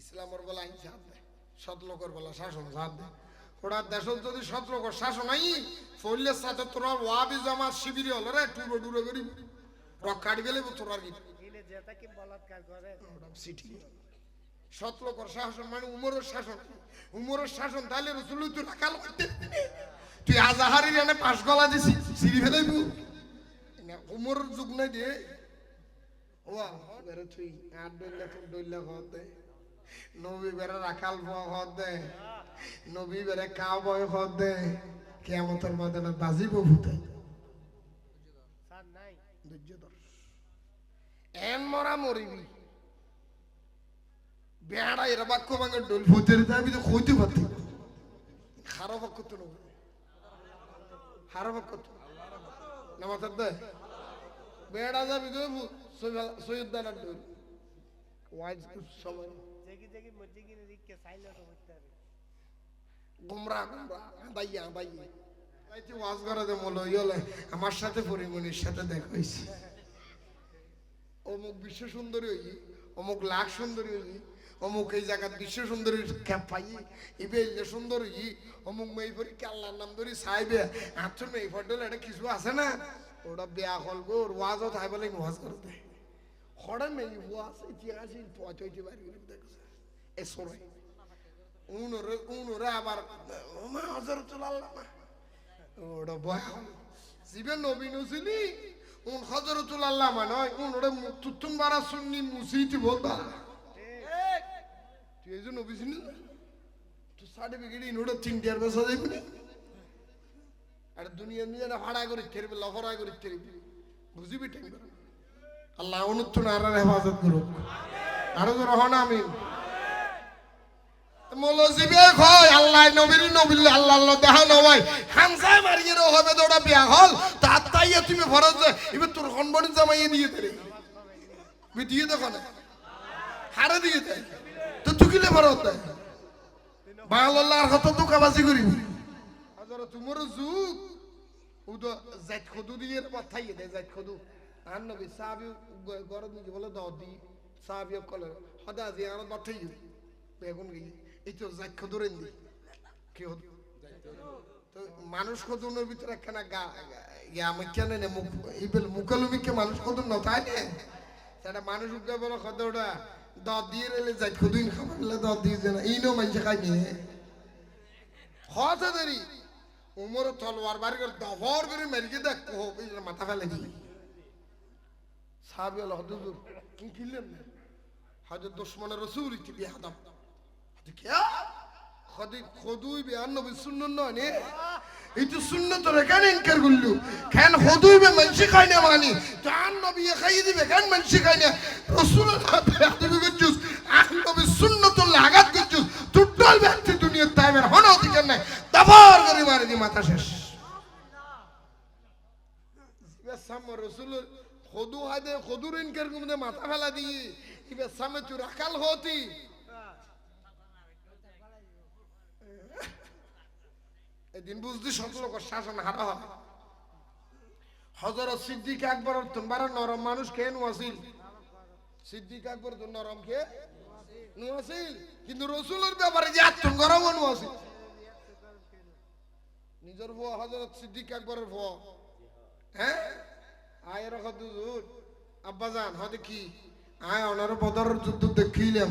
ইসলামের বেলা আইন সাথ দেয়, সৎ লোকের বেলা শাসন সাথ দেয়। ওরা দেশ যদি সৎ লোকের শাসন আই ফইলের সাথে তোরা ওয়াবি জমা শিবিরে হলো রে টুরো ডুরো করি রক্ষাড়ি গেলে তোরা কি সৎ লোকের শাসন মানে উমরের শাসন। উমরের শাসন তাহলে রসুল তুই রাখাল করতে তুই আজাহারির এনে পাশ গলা দিছি সিঁড়ি ফেলাইব উমরের যুগ নাই দিয়ে ওয়া বেরে তুই আর দইলা তোর দইলা হতে নবী বেরে রাখাল হতে নবী বেরে কাউ বয় হতে কিয়ামতের ময়দানে বাজিব ভূতে স্যার নাই ধৈর্য ধর এন মরা মরিবি বেড়া এরা বাক্য ভাঙে ডোল ভূতের যাবি তো কইতে পারতি খারাপ বাক্য তো নবী খারাপ বাক্য তো নামাজ দে বেড়া যাবি তো সৈয়দ দানার ডোল ওয়াইজ সময় জেগি জেগি মজিগি রিকে সাইলেন্ট হইতে হবে গুমরা গুমরা বাইয়া বাইয়া আইতে ওয়াজ করে দে মলো ইলে আমার সাথে পরিমনির সাথে দেখা হইছে অমুক বিশ্ব সুন্দরী হই অমুক লাখ সুন্দরী হই অমুক এই জায়গার বিশ্ব সুন্দরী ক্যাপ পাই ইবে সুন্দরী অমুক মেয়ে পরি আল্লাহর নাম ধরি সাইবে আচ্ছা মেয়ে ফটল এটা কিছু আছে না ওটা বেয়া হল গো ওয়াজও তাই বলে ওয়াজ করতে হড়া মেয়ে ওয়াজ ইতিহাস পচইতে পারি দেখছে এ সরে উনরে আবার মা হযরতুল আল্লাহ ওটা বয়া জীবন নবী নছিলি উন হযরতুল আল্লাহ মানে উনরে তুতুন বারা সুন্নি মুসিতি বলবা ঠিক তুই এই যে নবী ছিলি তুই সার্টিফিকেট ইনোটা 3 ইয়ার বসা যাইবি না আর দুনিয়া নিয়ে না ভাড়া করে থেরবে লফরা করে থেরবে বুঝিবি ঠিক আল্লাহ অনুত্তর আর হেফাজত করুক আর রহনা আমিন মৌলজিবে কয় আল্লাহ নবীর নবী আল্লাহ আল্লাহ দেখা নয় হামসায় মারিয়ে হবে দৌড়া বিয়া হল তার তাইয়া তুমি ফরজ এবার তোর কনবনি জামাইয়ে দিয়ে দে আমি দিয়ে দেখো না হারে দিয়ে দে তো তুকিলে ফরজ দেয় বাংলা আল্লাহর কথা তো কাবাজি করিবি হাজার তোমার যুগ ও তো জাত খদু দিয়ে পাঠাইয়ে দেয় জাত খদু আর নবী সাহাবী গরদ নিয়ে বলে দাও দি সাহাবী কলে হদা জিয়ারত পাঠাইয়ে বেগুন গিয়ে এই তো জাত খদুরেন দি কি হতো তো মানুষ খদুনের ভিতরে একখানা গা ইয়া আমি কেন না মুখ ইবেল মুকালুমিকে মানুষ খদুন না তাই না সেটা মানুষ উঠে বলো খদুটা দাও দিয়ে রেলে জাত খদুইন খাবার দাও দিয়ে না ইনো মানুষ খাই নিয়ে হতে দেরি উমর তলোয়ার বাড়ি করে দফর করে মেরিকে দেখ মাথা ফেলে দি সাহাবী আল্লাহ হুজুর কি কিনলেন না হযরত দুশমনের রাসূল কি হাদাম क्या खुदी खुदुई बयान नबी सुन्नत ने ये तो सुन्नत रखने इनकार गुल्लू खान खुदुई में मंशी खाने वाली जान नबी ये खाई दी बेकान मंशी खाने रसूल अल्लाह बेहतर कुछ आख नबी सुन्नत लागत कुछ टोटल व्यक्ति दुनिया ताइमर होना होती करना दफार करी मारे दी माता शेष ये सब रसूल खुदु हादे खुदुर इनकार गुम्दे माता फैला दी ये सब तू रखल होती এদিন বুঝলি সতলোক শাসন হারা হয় হযরত সিদ্দিক আকবর তোমার নরম মানুষ কে নুয়াসিল সিদ্দিক আকবর তো নরম কে নুয়াসিল কিন্তু রাসূলের ব্যাপারে যে এত গরম নুয়াসিল নিজের ভো হযরত সিদ্দিক আকবরের ভো হ্যাঁ আয়ের হুজুর আব্বাজান হদে কি আয় ওনার বদর যুদ্ধ দেখিলাম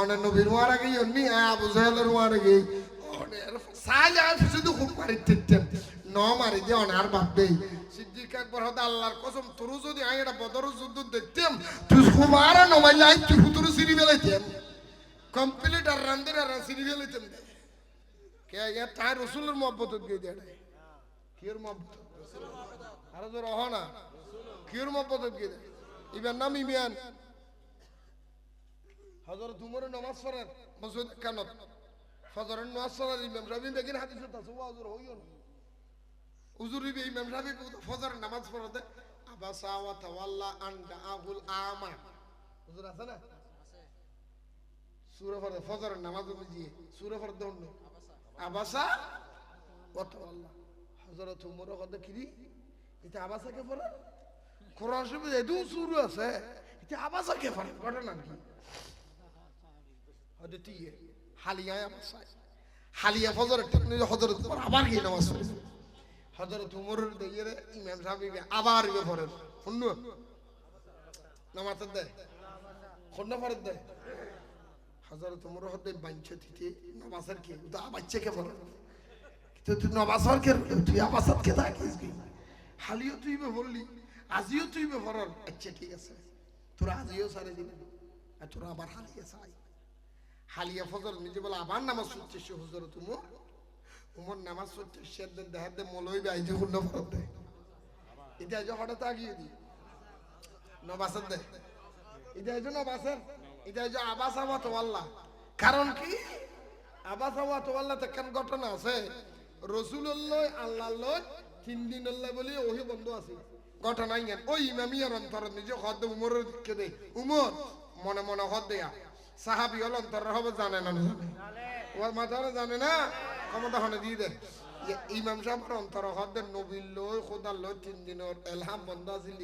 ওনার নবীর ওয়ার আগে এমনি আবু জাহেলের ওয়ার আগে সাইলে শুধু খুব মারি দিতেন ন মারি যে অনার বাপে সিদ্দিক আকবর হতে আল্লাহর কসম তোর যদি আমি এটা বদর যুদ্ধ দেখতাম তুই খুব আর নমাইলে আই তুই ফুতুর সিঁড়ি বেলাইতাম কমপ্লিট আর রান্দের আর সিঁড়ি বেলাইতাম কে ইয়া তাই রাসূলের মহব্বত গিয়ে দেয় কির মহব্বত আর তো রহ না কির মহব্বত গিয়ে দেয় ইবেন নাম ইমিয়ান হযরত উমর নামাজ পড়েন মসজিদ কানত ফজরের নামাজ পড়ার ইমাম রাবি বেগিন হাদিস আছে ওয়াজুর হইও না হুজুর রিবি ইমাম রাবি ফজরের নামাজ পড়াতে আবাসা ওয়া তাওয়াল্লা আন দাআহুল আমা হুজুর আছে না আছে সূরা ফজরের নামাজ বুঝিয়ে সূরা ফরদ হল আবাসা ওয়া তাওয়াল্লা হযরত উমর কত কিরি এটা আবাসা কে পড়ে কোরআন শরীফে এদু সূরা আছে এটা আবাসা কে পড়ে ঘটনা কি হদে তুই হালিয়া বাসায় হালিয়া ফজরের টাইমে হযরত উমর আবার গিয়ে নামাজ পড়েছে হযরত উমরের দিয়ে ইমাম সাহেব আবার ইবে পড়েন শুনলো নামাজ দেয় কোন ফরজ দেয় হযরত উমর হতে বাঞ্ছে দিতে নামাজের কি তো বাচ্চাকে পড়ে তো তুই নামাজের কে তুই আবাসাত কে থাকিস কি হালিও তুই বে বললি আজিও তুই বে পড়ল আচ্ছা ঠিক আছে তোরা আজিও সারে দিবি আর তোরা আবার হালিয়া চাই হালিয়া ফজর নিজে বলে আবার নামাজ পড়ছে সে হযরত উমর নামাজ পড়ছে সে দেহাতে মলই বাইজে কোন ফরজ দেয় এটা যে হঠাৎ আগিয়ে দি নামাজের দেয় এটা যে নামাজের এটা যে আবাসা ওয়া তাওয়াল্লা কারণ কি আবাসা ওয়া তাওয়াল্লা তে কেন ঘটনা আছে রাসূলুল্লাহ আল্লাহর 3 দিন আল্লাহ বলি ওহি বন্ধ আছে ঘটনা নাই ওই ইমামিয়ার অন্তর নিজে হদ উমরের দিকে দেই উমর মনে মনে হদ দেয়া সাহাবী হল অন্তর হবে জানে না জানে ওর মাথায় জানে না ক্ষমতা হনে দিয়ে দেয় ইমাম সাহেবের অন্তর হদ নবীর লই খোদার লই 3 দিনের এলহাম বন্ধ আছিল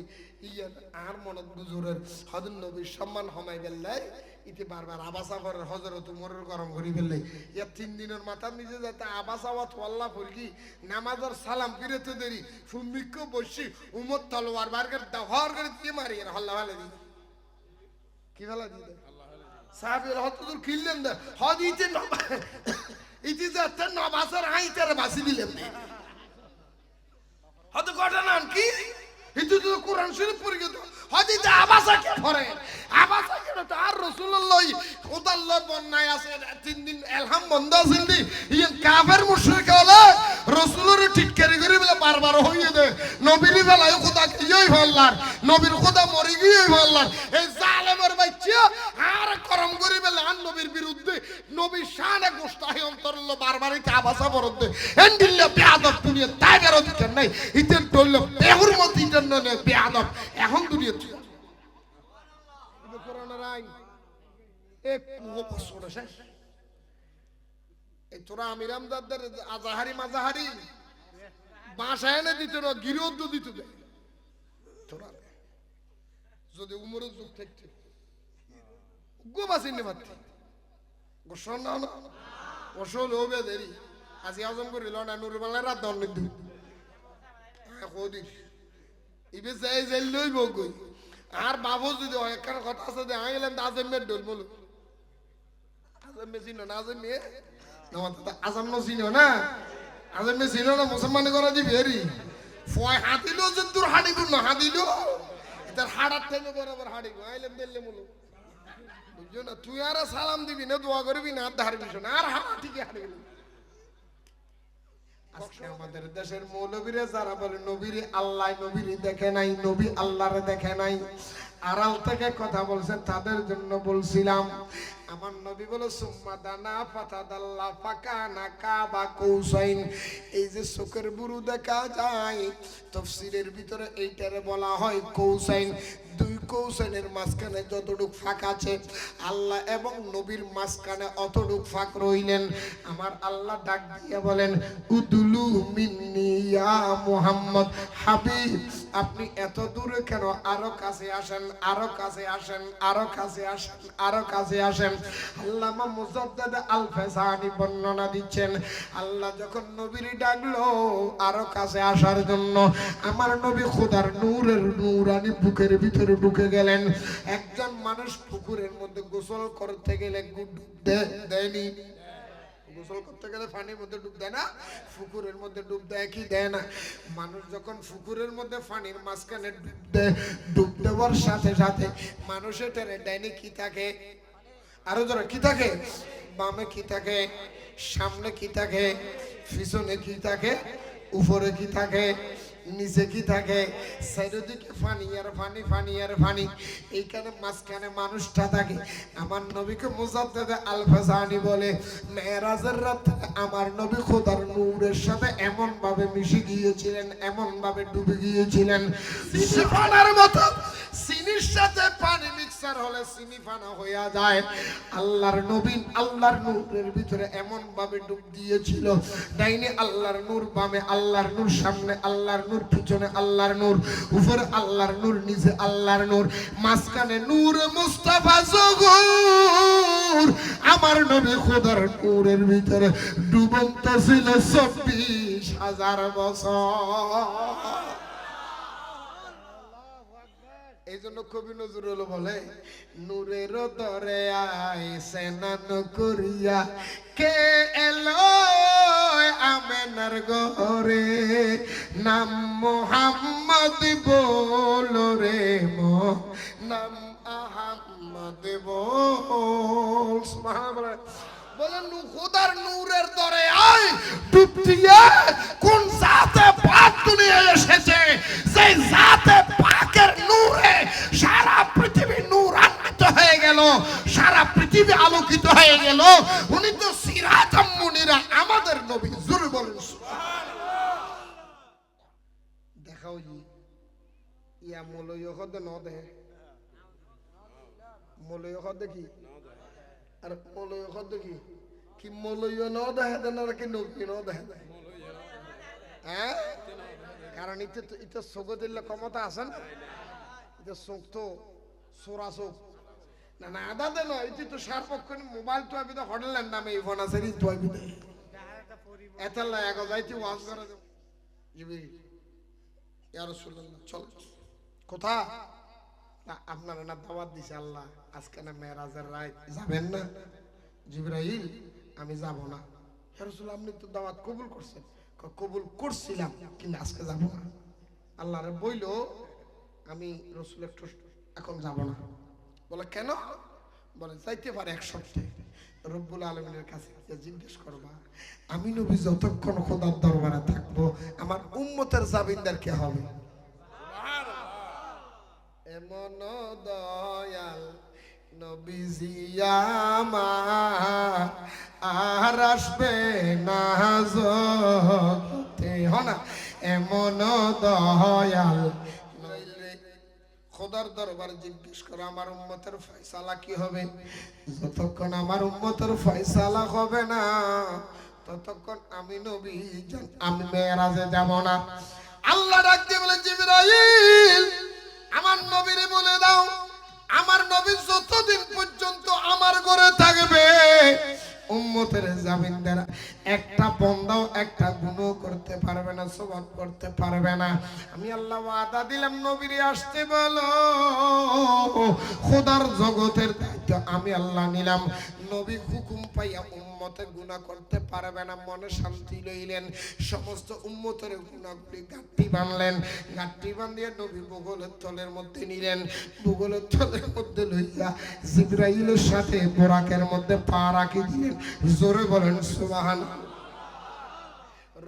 ইয়া আর মনত বুজুরের হদ নবীর সম্মান হমাই বেল্লাই ইতি বারবার আবাসা করে হযরত উমরের গরম করি ফেললে ইয়া 3 দিনের মাথা নিজে যাতে আবাসা ওয়া তাওয়াল্লা ফরকি নামাজের সালাম ফিরেতে দেরি ফুমিক্ষ বসি উমর তলোয়ার বার করে দহর করে দিয়ে মারি আর হল্লা ভালে দি কি ভালো দি সাহাবীর হতদুর খিললেন দা হদিতে ইতি যাতে নবাসের আইতারে বাসি দিলেন হদ ঘটনা কি ইতি তো কোরআন শরীফ পড়ে গেল হদিতে আবাসা কে পড়ে আবাসা কে তো আর রাসূলুল্লাহ খোদাল্লাহ বন্নায় আছে 3 দিন এলহাম বন্ধ আছিল দি ইন কাফের মুশরিক হলো রাসূলের ঠিক করে বলে বারবার হইয়ে দে নবীর বেলায় খোদা কিই হল্লার নবীর খোদা মরি গিয়ে হল্লার এই জালেমের বাচ্চা আর করম করে বলে আর নবীর বিরুদ্ধে নবীর শানে গোস্তাহি অন্তরল বারবারই আবাসা বরদে এন্ডিল্লা বেয়াদব দুনিয়া তাই বের দিতে নাই ইতেন টল বেহুর মত ইতেন না বেয়াদব এখন দুনিয়া সুবহানাল্লাহ কোরআনের আইন এক বছর শেষ এই তোরা আমিরামদারদের আজাহারি মাজাহারি বাসায় এনে দিত না গিরোদ্দ দিত দে তোরা যদি উমরের যুগ থাকতে গোবাসিনে মারতে গোসল না না গোসল হবে দেরি আজি আজম করিল না নুরবাংলা রাত দন নিদু কদিস ইবে যাই যাই লইব কই আর বাবু যদি একখান কথা আছে যে আইলেন আজমের ডল বলো আজম মেশিন না আজম মেয়ে আজম নসিন না আজম মেশিন না মুসলমান করা দিবি হেরি ফয় হাতিল যে তোর হাড়িব না হাদিল তার হাড়ার থেকে বরাবর হাড়িব আইলেন দিল্লে বলো বুঝছো না তুই আর সালাম দিবি না দোয়া করবি না ধারবি না আর হাড়া ঠিকই হাড়িবি আজকে আমাদের দেশের মৌলবীরা যারা বলে নবীরে আল্লাহ নবীরে দেখে নাই নবী আল্লাহরে দেখে নাই আড়াল থেকে কথা বলছেন তাদের জন্য বলছিলাম আমার নবী বলে সুম্মা দানা ফাতাদাল্লা ফাকানা কাবা কৌসাইন এই যে চোখের বুরু দেখা যায় তাফসীরের ভিতরে এইটারে বলা হয় কৌসাইন দুই কৌসাইনের মাঝখানে যতটুক ফাঁক আছে আল্লাহ এবং নবীর মাঝখানে অতটুক ফাঁক রইলেন আমার আল্লাহ ডাক দিয়ে বলেন উদুলু মিন্নি ইয়া মুহাম্মদ হাবিব আপনি এত দূরে কেন আরো কাছে আসেন আরো কাছে আসেন আরো কাছে আসেন আরো কাছে আসেন আল্লামা মুজাদ্দিদ আল ফাসানি বর্ণনা দিচ্ছেন আল্লাহ যখন নবীর ডাকলো আরো কাছে আসার জন্য আমার নবী খোদার নূরের নূরানি বুকের ভিতরে ঢুকে গেলেন একজন মানুষ পুকুরের মধ্যে গোসল করতে গেলে ডুব দেয়নি গোসল করতে গেলে পানির মধ্যে ডুব দেয় না পুকুরের মধ্যে ডুব দেয় কি দেয় না মানুষ যখন পুকুরের মধ্যে পানির মাঝখানে ডুব দেওয়ার সাথে সাথে মানুষের ডাইনি কি থাকে আরো ধরো কি থাকে বামে কি থাকে সামনে কি থাকে পিছনে কি থাকে উপরে কি থাকে নিচে কি থাকে চারিদিকে পানি আর পানি পানি আর পানি এইখানে মাঝখানে মানুষটা থাকে আমার নবীকে মুজাদ্দিদ আল ফাসানি বলে মেরাজের রাত আমার নবী খোদার নূরের সাথে এমন ভাবে মিশে গিয়েছিলেন এমন ভাবে ডুবে গিয়েছিলেন সিফানার মতো চিনির সাথে পানি মিক্স মিক্সার হলে চিনি ফানা হইয়া যায়। আল্লাহর নবী আল্লাহর নূরের ভিতরে এমন ভাবে ডুব দিয়েছিল, ডাইনে আল্লাহর নূর, বামে আল্লাহর নূর, সামনে আল্লাহর নূর, পিছনে আল্লাহর নূর, উপরে আল্লাহর নূর, নিচে আল্লাহর নূর, মাঝখানে নূর মুস্তাফা জহুর আমার নবী খোদার নূরের ভিতরে ডুবন্ত ছিল 24,000 বছর। এই জন্য কবি নজরুল বলে, নূরের দরে স্নান করিয়া কে এলো আমেনার ঘরে, নাম মুহাম্মদ বলো রে মো, নাম আহমদ বল। সুবহানাল্লাহ। বলেন খোদার নূরের দরে আয় ডুব দিয়ে কোন জাতে পাক দুনিয়ায় এসেছে, সেই জাতে পাকের নূরে সারা পৃথিবী নূরান্বিত হয়ে গেল, সারা পৃথিবী আলোকিত হয়ে গেল। উনি তো সিরাজাম মুনিরা, আমাদের নবী। জোরে বলেন সুবহানাল্লাহ। দেখাও জি ইয়া মলয় হদ ন দে, মলয় হদ কি আর মলয় হদ কি কি মলয় ন দেখা দেন আর কি নবী ন দেখা দেয়। হ্যাঁ, কারণ এটা চোখ দিলে ক্ষমতা আছে না, এটা চোখ তো সোরা চোখ না না আদা দে নয়, এটি তো সারপক্ষ মোবাইল তো আমি তো হোটেলের নামে এই ফোন আছে তো আমি এত লাগা যাইতে ওয়াজ করে জিবি ইয়া রাসূলুল্লাহ। চল কোথা আপনারা না দাওয়াত দিছে আল্লাহ, আজকে না মেরাজের রাত, যাবেন না? জিবরাইল আমি যাব না। ইয়া রাসূল আপনি তো দাওয়াত কবুল করছেন। কবুল করছিলাম কিন্তু আজকে যাব না। আল্লাহরে বইলো আমি রাসূল একটু এখন যাব না। বলে কেন? বলে যাইতে পারে এক সপ্তাহে রব্বুল আলামিনের কাছে জিজ্ঞেস করবা, আমি নবী যতক্ষণ খোদার দরবারে থাকবো আমার উম্মতের জাবিনদার কে হবে? এমন দয়াল নবীজি আমার আর আসবে না জগতে, হনা এমন দয়াল নইলে খোদার দরবার জিজ্ঞেস করো আমার উম্মতের ফয়সালা কি হবে। যতক্ষণ আমার উম্মতের ফয়সালা হবে না ততক্ষণ আমি নবী আমি মেরাজে যাব না। আল্লাহ ডাক দিয়ে বলে, জিবরাইল আমার নবীরে বলে দাও, আমার নবী যতদিন পর্যন্ত আমার ঘরে থাকবে উম্মতের জামিনদার একটা বন্দাও একটা গুনাহ করতে পারবে না, সওয়াব করতে পারবে না। আমি আল্লাহ ওয়াদা দিলাম নবীরে আসতে বলো, খোদার জগতের দায়িত্ব আমি আল্লাহ নিলাম। নবী হুকুম পাইয়া উম্মতে গুনাহ করতে পারবে না, মনে শান্তি লইলেন। সমস্ত উম্মতের গুনাহগুলি গাঁটটি বাঁধলেন, গাঁটটি বাঁধিয়ে নবী বগলের তলের মধ্যে নিলেন। বগলের তলের মধ্যে লইয়া জিবরাইলের সাথে বোরাকের মধ্যে পা রাখি দিলেন। জোরে বলেন সুবহানাল্লাহ।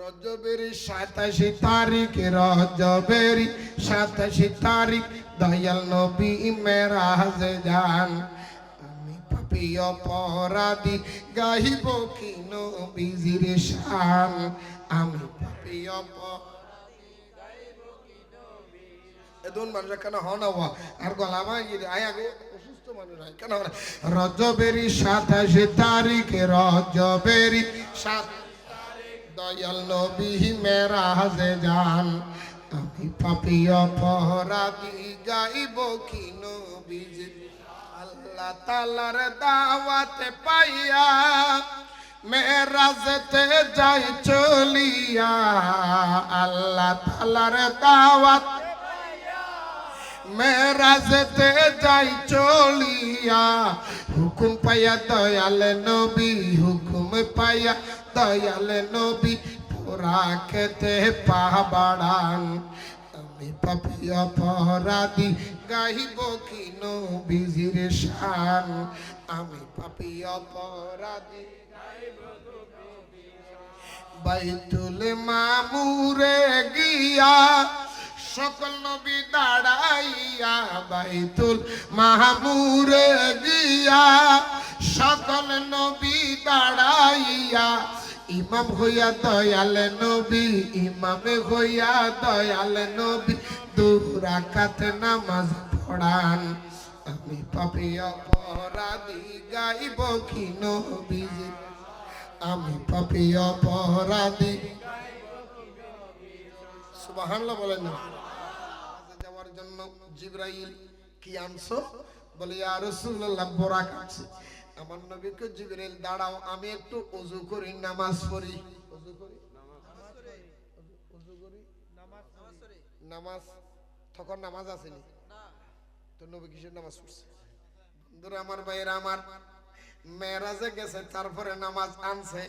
রজবের 27 তারিখ, রজবের 27 তারিখ দয়াল নবী মেরাজে যান। আমি পাপী অপরাধী গাইব কি নবীজির শান, আমি পাপী অপরাধী গাইব কি নবী। এদন মানুষ কেন হন আর গলা ভাঙিয়ে আয়া গো অসুস্থ মানুষ হয় কেন? রজবের 27 তারিখ, রজবের 27 দয়াল নবী মেরাজে যান। আমি পাপী অপরাধী গাইব কি নবীজির। আল্লাহ তাআলার দাওয়াতে পাইয়া মেরাজতে যাই চলিয়া, আল্লাহ তাআলার দাওয়াত মেরাজতে যাই চলিয়া। হুকুম পাইয়া দয়াল নবী, হুকুম পাইয়া দয়াল নবী পোড়া খেতে পা বাড়ান। আমি পাপী অপরাধী গাইব কি নবীজির শান, আমি পাপী অপরাধী গাইব বাইতুল মামুরে গিয়া সকল নবী দাঁড়াইয়া, বাইতুল মামুরে গিয়া সকল নবী দাঁড়াইয়া। ইমাম হইয়া দয়াল নবী, ইমামে হইয়া দয়াল নবী 2 রাকাত নামাজ পড়ান। আমি পাপী অপরাধী গাইব কি নবীজির, আমি পাপী অপরাধী। সুবহানাল্লাহ বলেন না। যাওয়ার জন্য জিবরাইল কি আনছো? বলে ইয়া রাসূলুল্লাহ বোরাক আছে। আমার নবীকে জিবরাইল দাঁড়াও, আমি একটু ওযু করি, নামাজ পড়ি। ওযু করি, নামাজ তখন নামাজ আসেনি তো নবী কিসের নামাজ পড়ছে? বন্ধুরা আমার, ভাইয়েরা আমার, মেরাজে গেছে, তারপরে নামাজ আনছে।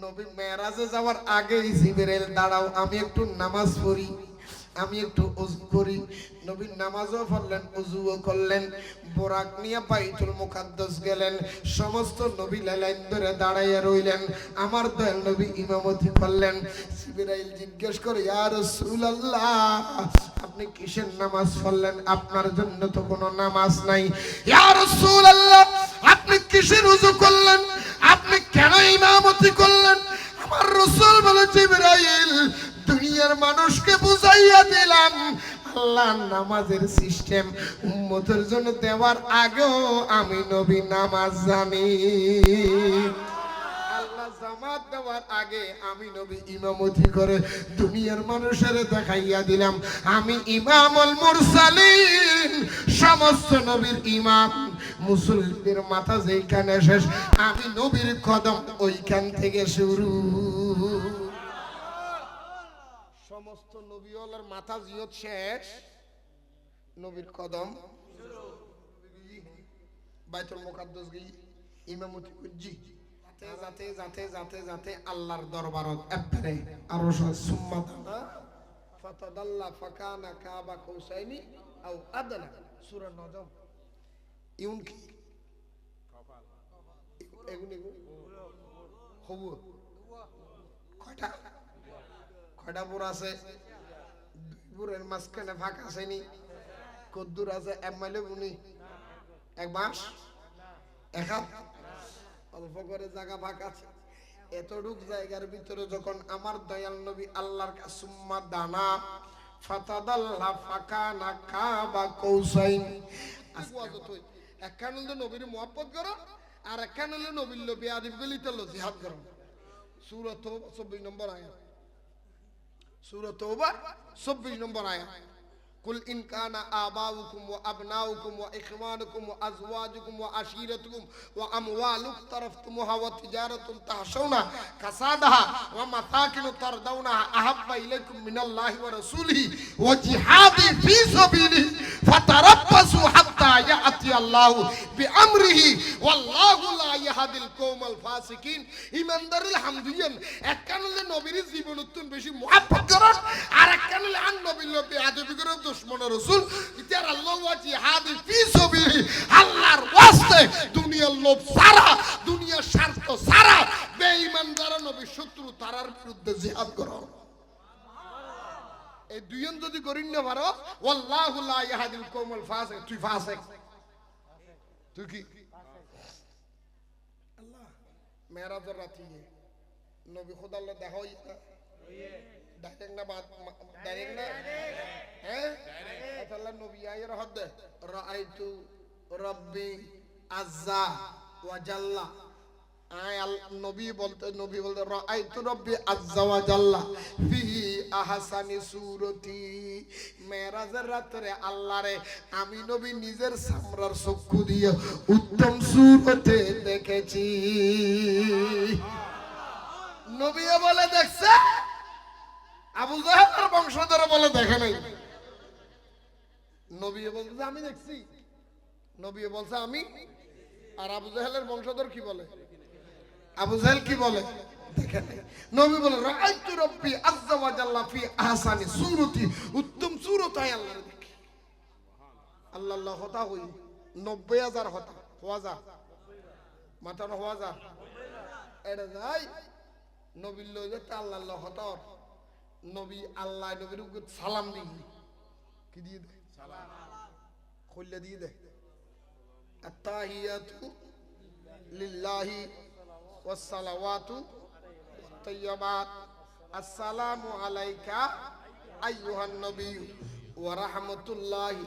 নবী মেরাজে যাওয়ার আগেই জিবরাইল দাঁড়াও, আমি একটু নামাজ পড়ি, আমি একটু ওযু করি। নবী নামাজও পড়লেন, ওযুও করলেন, বোরাক নিয়ে বাইতুল মুকাদ্দাস গেলেন। সমস্ত নবী লাইন ধরে দাঁড়াইয়া রইলেন। আমার দয়াল নবী ইমামতি করলেন। জিবরাইল জিজ্ঞেস করে, ইয়া রাসূলুল্লাহ আপনি কিসের নামাজ পড়লেন? আপনার জন্য তো কোনো নামাজ নাই। ইয়া রাসূলুল্লাহ আপনি কিসের ওযু করলেন? আপনি কেন ইমামতি করলেন? আমার রাসূল বলে, জিবরাইল দুনিয়ার মানুষকে বুঝাইয়া দিলাম আল্লাহর নামাজের সিস্টেম উম্মতের জন্য দেওয়ার আগেও আমি নবী নামাজ জানি। আল্লাহ জামাত দেওয়ার আগে আমি নবী ইমামতি করে দুনিয়ার মানুষের দেখাইয়া দিলাম আমি ইমামুল মুরসালিন, সমস্ত নবীর ইমাম। মুসলিমদের মাথা যেখানে শেষ, আমি নবীর কদম ওইখান থেকে শুরু। সমস্ত নবীওয়ালার মাথা জিয়ত শেষ, নবীর কদম বাইতুল মুকাদ্দাস গিয়ে ইমামতি করজি। যাতে যাতে যাতে যাতে আল্লাহর দরবারত একবারে আরশ সুম্মাতানা ফাতাদাল্লা ফাকানা কাবা কৌসাইনি আও আদনা। সূরা নজম। ইউন কি এগুন এগুন হবু কয়টা কয়টা বুড় আছে? বুড়ের মাঝখানে ফাঁক আসেনি। কদ্দুর আছে এক মাইলে বুনি, এক মাস, এক হাত, অল্প করে জায়গা ফাঁক আছে। এতটুক জায়গার ভিতরে যখন আমার দয়াল নবী আল্লাহর সুম্মা দানা ফাতাদাল্লা ফাকানা কাবা কৌসাইন। একখান হলে নবীর মুহাব্বত করো, আর একখান হলে নবীর লোভে আদিব গলিতে জিহাদ করো। সূরা তাওবা 24 নম্বর আয়াত। সূরা তাওবা 24 নম্বর আয়াত। কুল ইন কানা আবাউকুম ওয়া আবনাউকুম ওয়া ইখওয়ানুকুম ওয়া আজওয়াজুকুম ওয়া আশীরাতুকুম ওয়া আমওয়ালুক তারাফতুমুহা ওয়া তিজারাতুন তাহশাউনা কাসাদাহা ওয়া মাসাকিনু তারদাউনাহা আহাব্বা ইলাইকুম মিনাল্লাহি ওয়া রাসূলিহি ওয়া জিহাদি ফি সাবিলিহি ফাতারাব্বাসু হাত্তা ইয়াতি আল্লাহু বিআমরিহি ওয়াল্লাহু লা ইয়াহদিল কওমাল ফাসিকিন। ইমানদারুল হামদুলিল্লাহ একখানে নবীর জীবন উত্তম বেশি মুহাব্বত করেন, আর একখানে আন নবীর লোভে আদবি করে দুশমন রাসূল ইতার আল্লাহ ওয়া জিহাদি ফি সাবিলিহি, আল্লাহর ওয়াস্তে দুনিয়ার লোভ সারা, দুনিয়ার স্বার্থ সারা বেঈমান যারা নবীর শত্রু তারার বিরুদ্ধে জিহাদ করো। এই দুইজন যদি করিন না পারো, ওয়াল্লাহু লা ইয়াহদিল কওমাল ফাসিক। তুই ফাসিক, তুই কি? আল্লাহ মেরাজের রাতে নবী খোদা আল্লাহ দেখা হইতা ডাইরেক্ট না ডাইরেক্ট না, হ্যাঁ আল্লাহ নবী আয়ের হদ রাআইতু রাব্বি আজ্জা ওয়া জাল্লা। নবী বলতে রাআইতু রাব্বি আজ্জা ওয়া জাল্লা ফি আহসানি সূরতি। মেরাজের রাতে আল্লাহরে আমি নবী নিজের সামরার চক্ষু দিয়ে উত্তম সূরতে দেখেছি। নবী বলে দেখছে, আবু জাহেলের বংশধর বলে দেখে নাই। নবী বলছে আমি দেখছি, নবী বলছে আমি। আর আবু জাহেলের বংশধর কি বলে? আবু জাহেল কি বলে? দেখে নাই। নবী বলে রাআইতু রাব্বি আজ্জা ওয়া জাল্লা ফি আহসানি সূরতি, উত্তম সূরতায় আল্লাহর দেখি। আল্লাহ আল্লাহ হতা হই ৯০,০০০ হতা হওয়া যা মাতানো হওয়া যা এটা যাই নবীর লইলে তা আল্লাহ আল্লাহ হতার নবী আল্লাহ নবীর উপর সালাম দিই কি দিয়ে দেয়? সালাম খুললে দিয়ে দেয়। আত্তাহিয়াতু লিল্লাহি ওয়াস সালাওয়াতু তাইয়্যিবাত আসসালামু আলাইকা আইয়ুহান নবী ওয়া রাহমাতুল্লাহি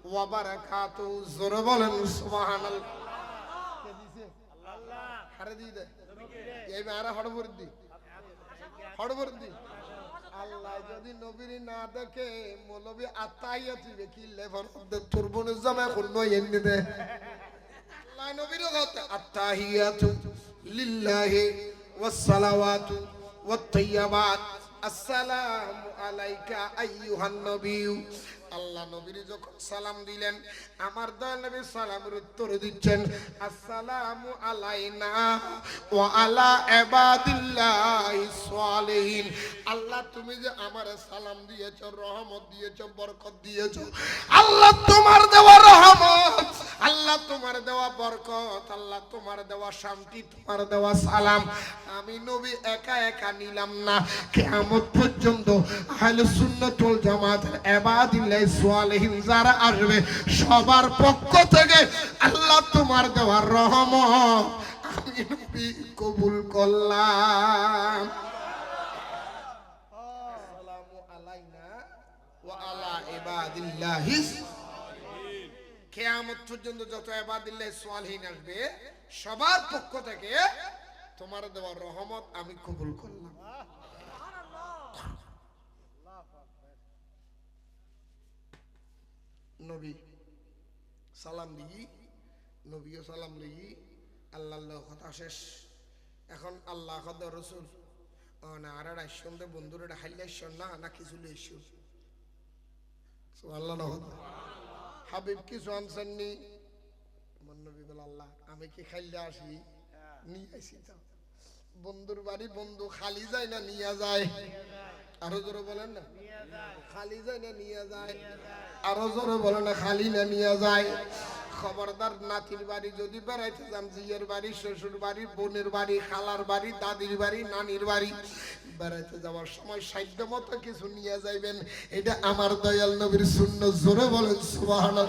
ওয়া বারাকাতুহু। জোরে বলেন সুবহানাল্লাহ। কে দিছে? আল্লাহ। হারে দি দে এই মারা হড়বর্দি হড়বর্দি। আল্লাহ যদি নবীর না দেখে মৌলবী আত্তাহিয়াতু কি লেভেল তোর বনে জামা কোন এনে দে। আল্লাহ নবীর কথা আত্তাহিয়াতু লিল্লাহি ওয়াস সালাওয়াতু ওয়াত তাইয়্যিবাত আসসালামু আলাইকা আইয়ুহান নবিয়্যু। আল্লাহ নবীর যখন সালাম দিলেন আমার দয়াল নবী সালামের উত্তর দিচ্ছেন আসসালামু আলাইনা ওয়া আলা ইবাদিল্লাহিস সালিহিন। আল্লাহ তুমি যে আমারে সালাম দিয়েছো, রহমত দিয়েছো, বরকত দিয়েছো, আল্লাহ তোমার দেওয়া রহমত, আল্লাহ তোমার দেওয়া বরকত, আল্লাহ তোমার দেওয়া শান্তি, তোমার দেওয়া সালাম আমি নবী একা একা নিলাম না, কিয়ামত পর্যন্ত আহলে সুন্নাত ওয়াল জামাতের ইবাদিল্লাহিস সালিহিন যারা আসবে সবার পক্ষ থেকে আল্লাহ তোমার দেওয়া রহমত আমি নবী কবুল করলাম। আসসালামু আলাইনা ওয়া আলা ইবাদিল্লাহিস সালিহিন। কিয়ামত পর্যন্ত যত ইবাদিল্লাহিস সালিহিন আসবে সবার পক্ষ থেকে তোমার দেওয়া রহমত আমি কবুল করলাম। নবী সালাম দিই, নবীও সালাম দিই, আল্লাহ কথা শেষ। এখন আল্লাহ কথা রসুল না আর শুনতে বন্ধুরা হাইলে না না কিছু আল্লাহ হাবিব কিছু আনছেননি। আমার নবী বলে আল্লাহ আমি কি খাইলে আসি নিয়ে আসি। বন্ধুর বাড়ি বন্ধু খালি যায় না নিয়ে যায়? আরো জোরে বলেন না খালি যায় না নিয়ে যায়? আরো জোরে বলেন না খালি না নিয়ে যায়? খবরদার নাতির বাড়ি যদি বেড়াইতে যান, জিয়ের বাড়ি, শ্বশুর বাড়ি, বোনের বাড়ি, খালার বাড়ি, দাদির বাড়ি, নানির বাড়ি বেড়াইতে যাওয়ার সময় সাধ্য মতো কিছু নিয়ে যাইবেন। এটা আমার দয়াল নবীর সুন্নাত। জোরে বলেন সুবহানাল্লাহ।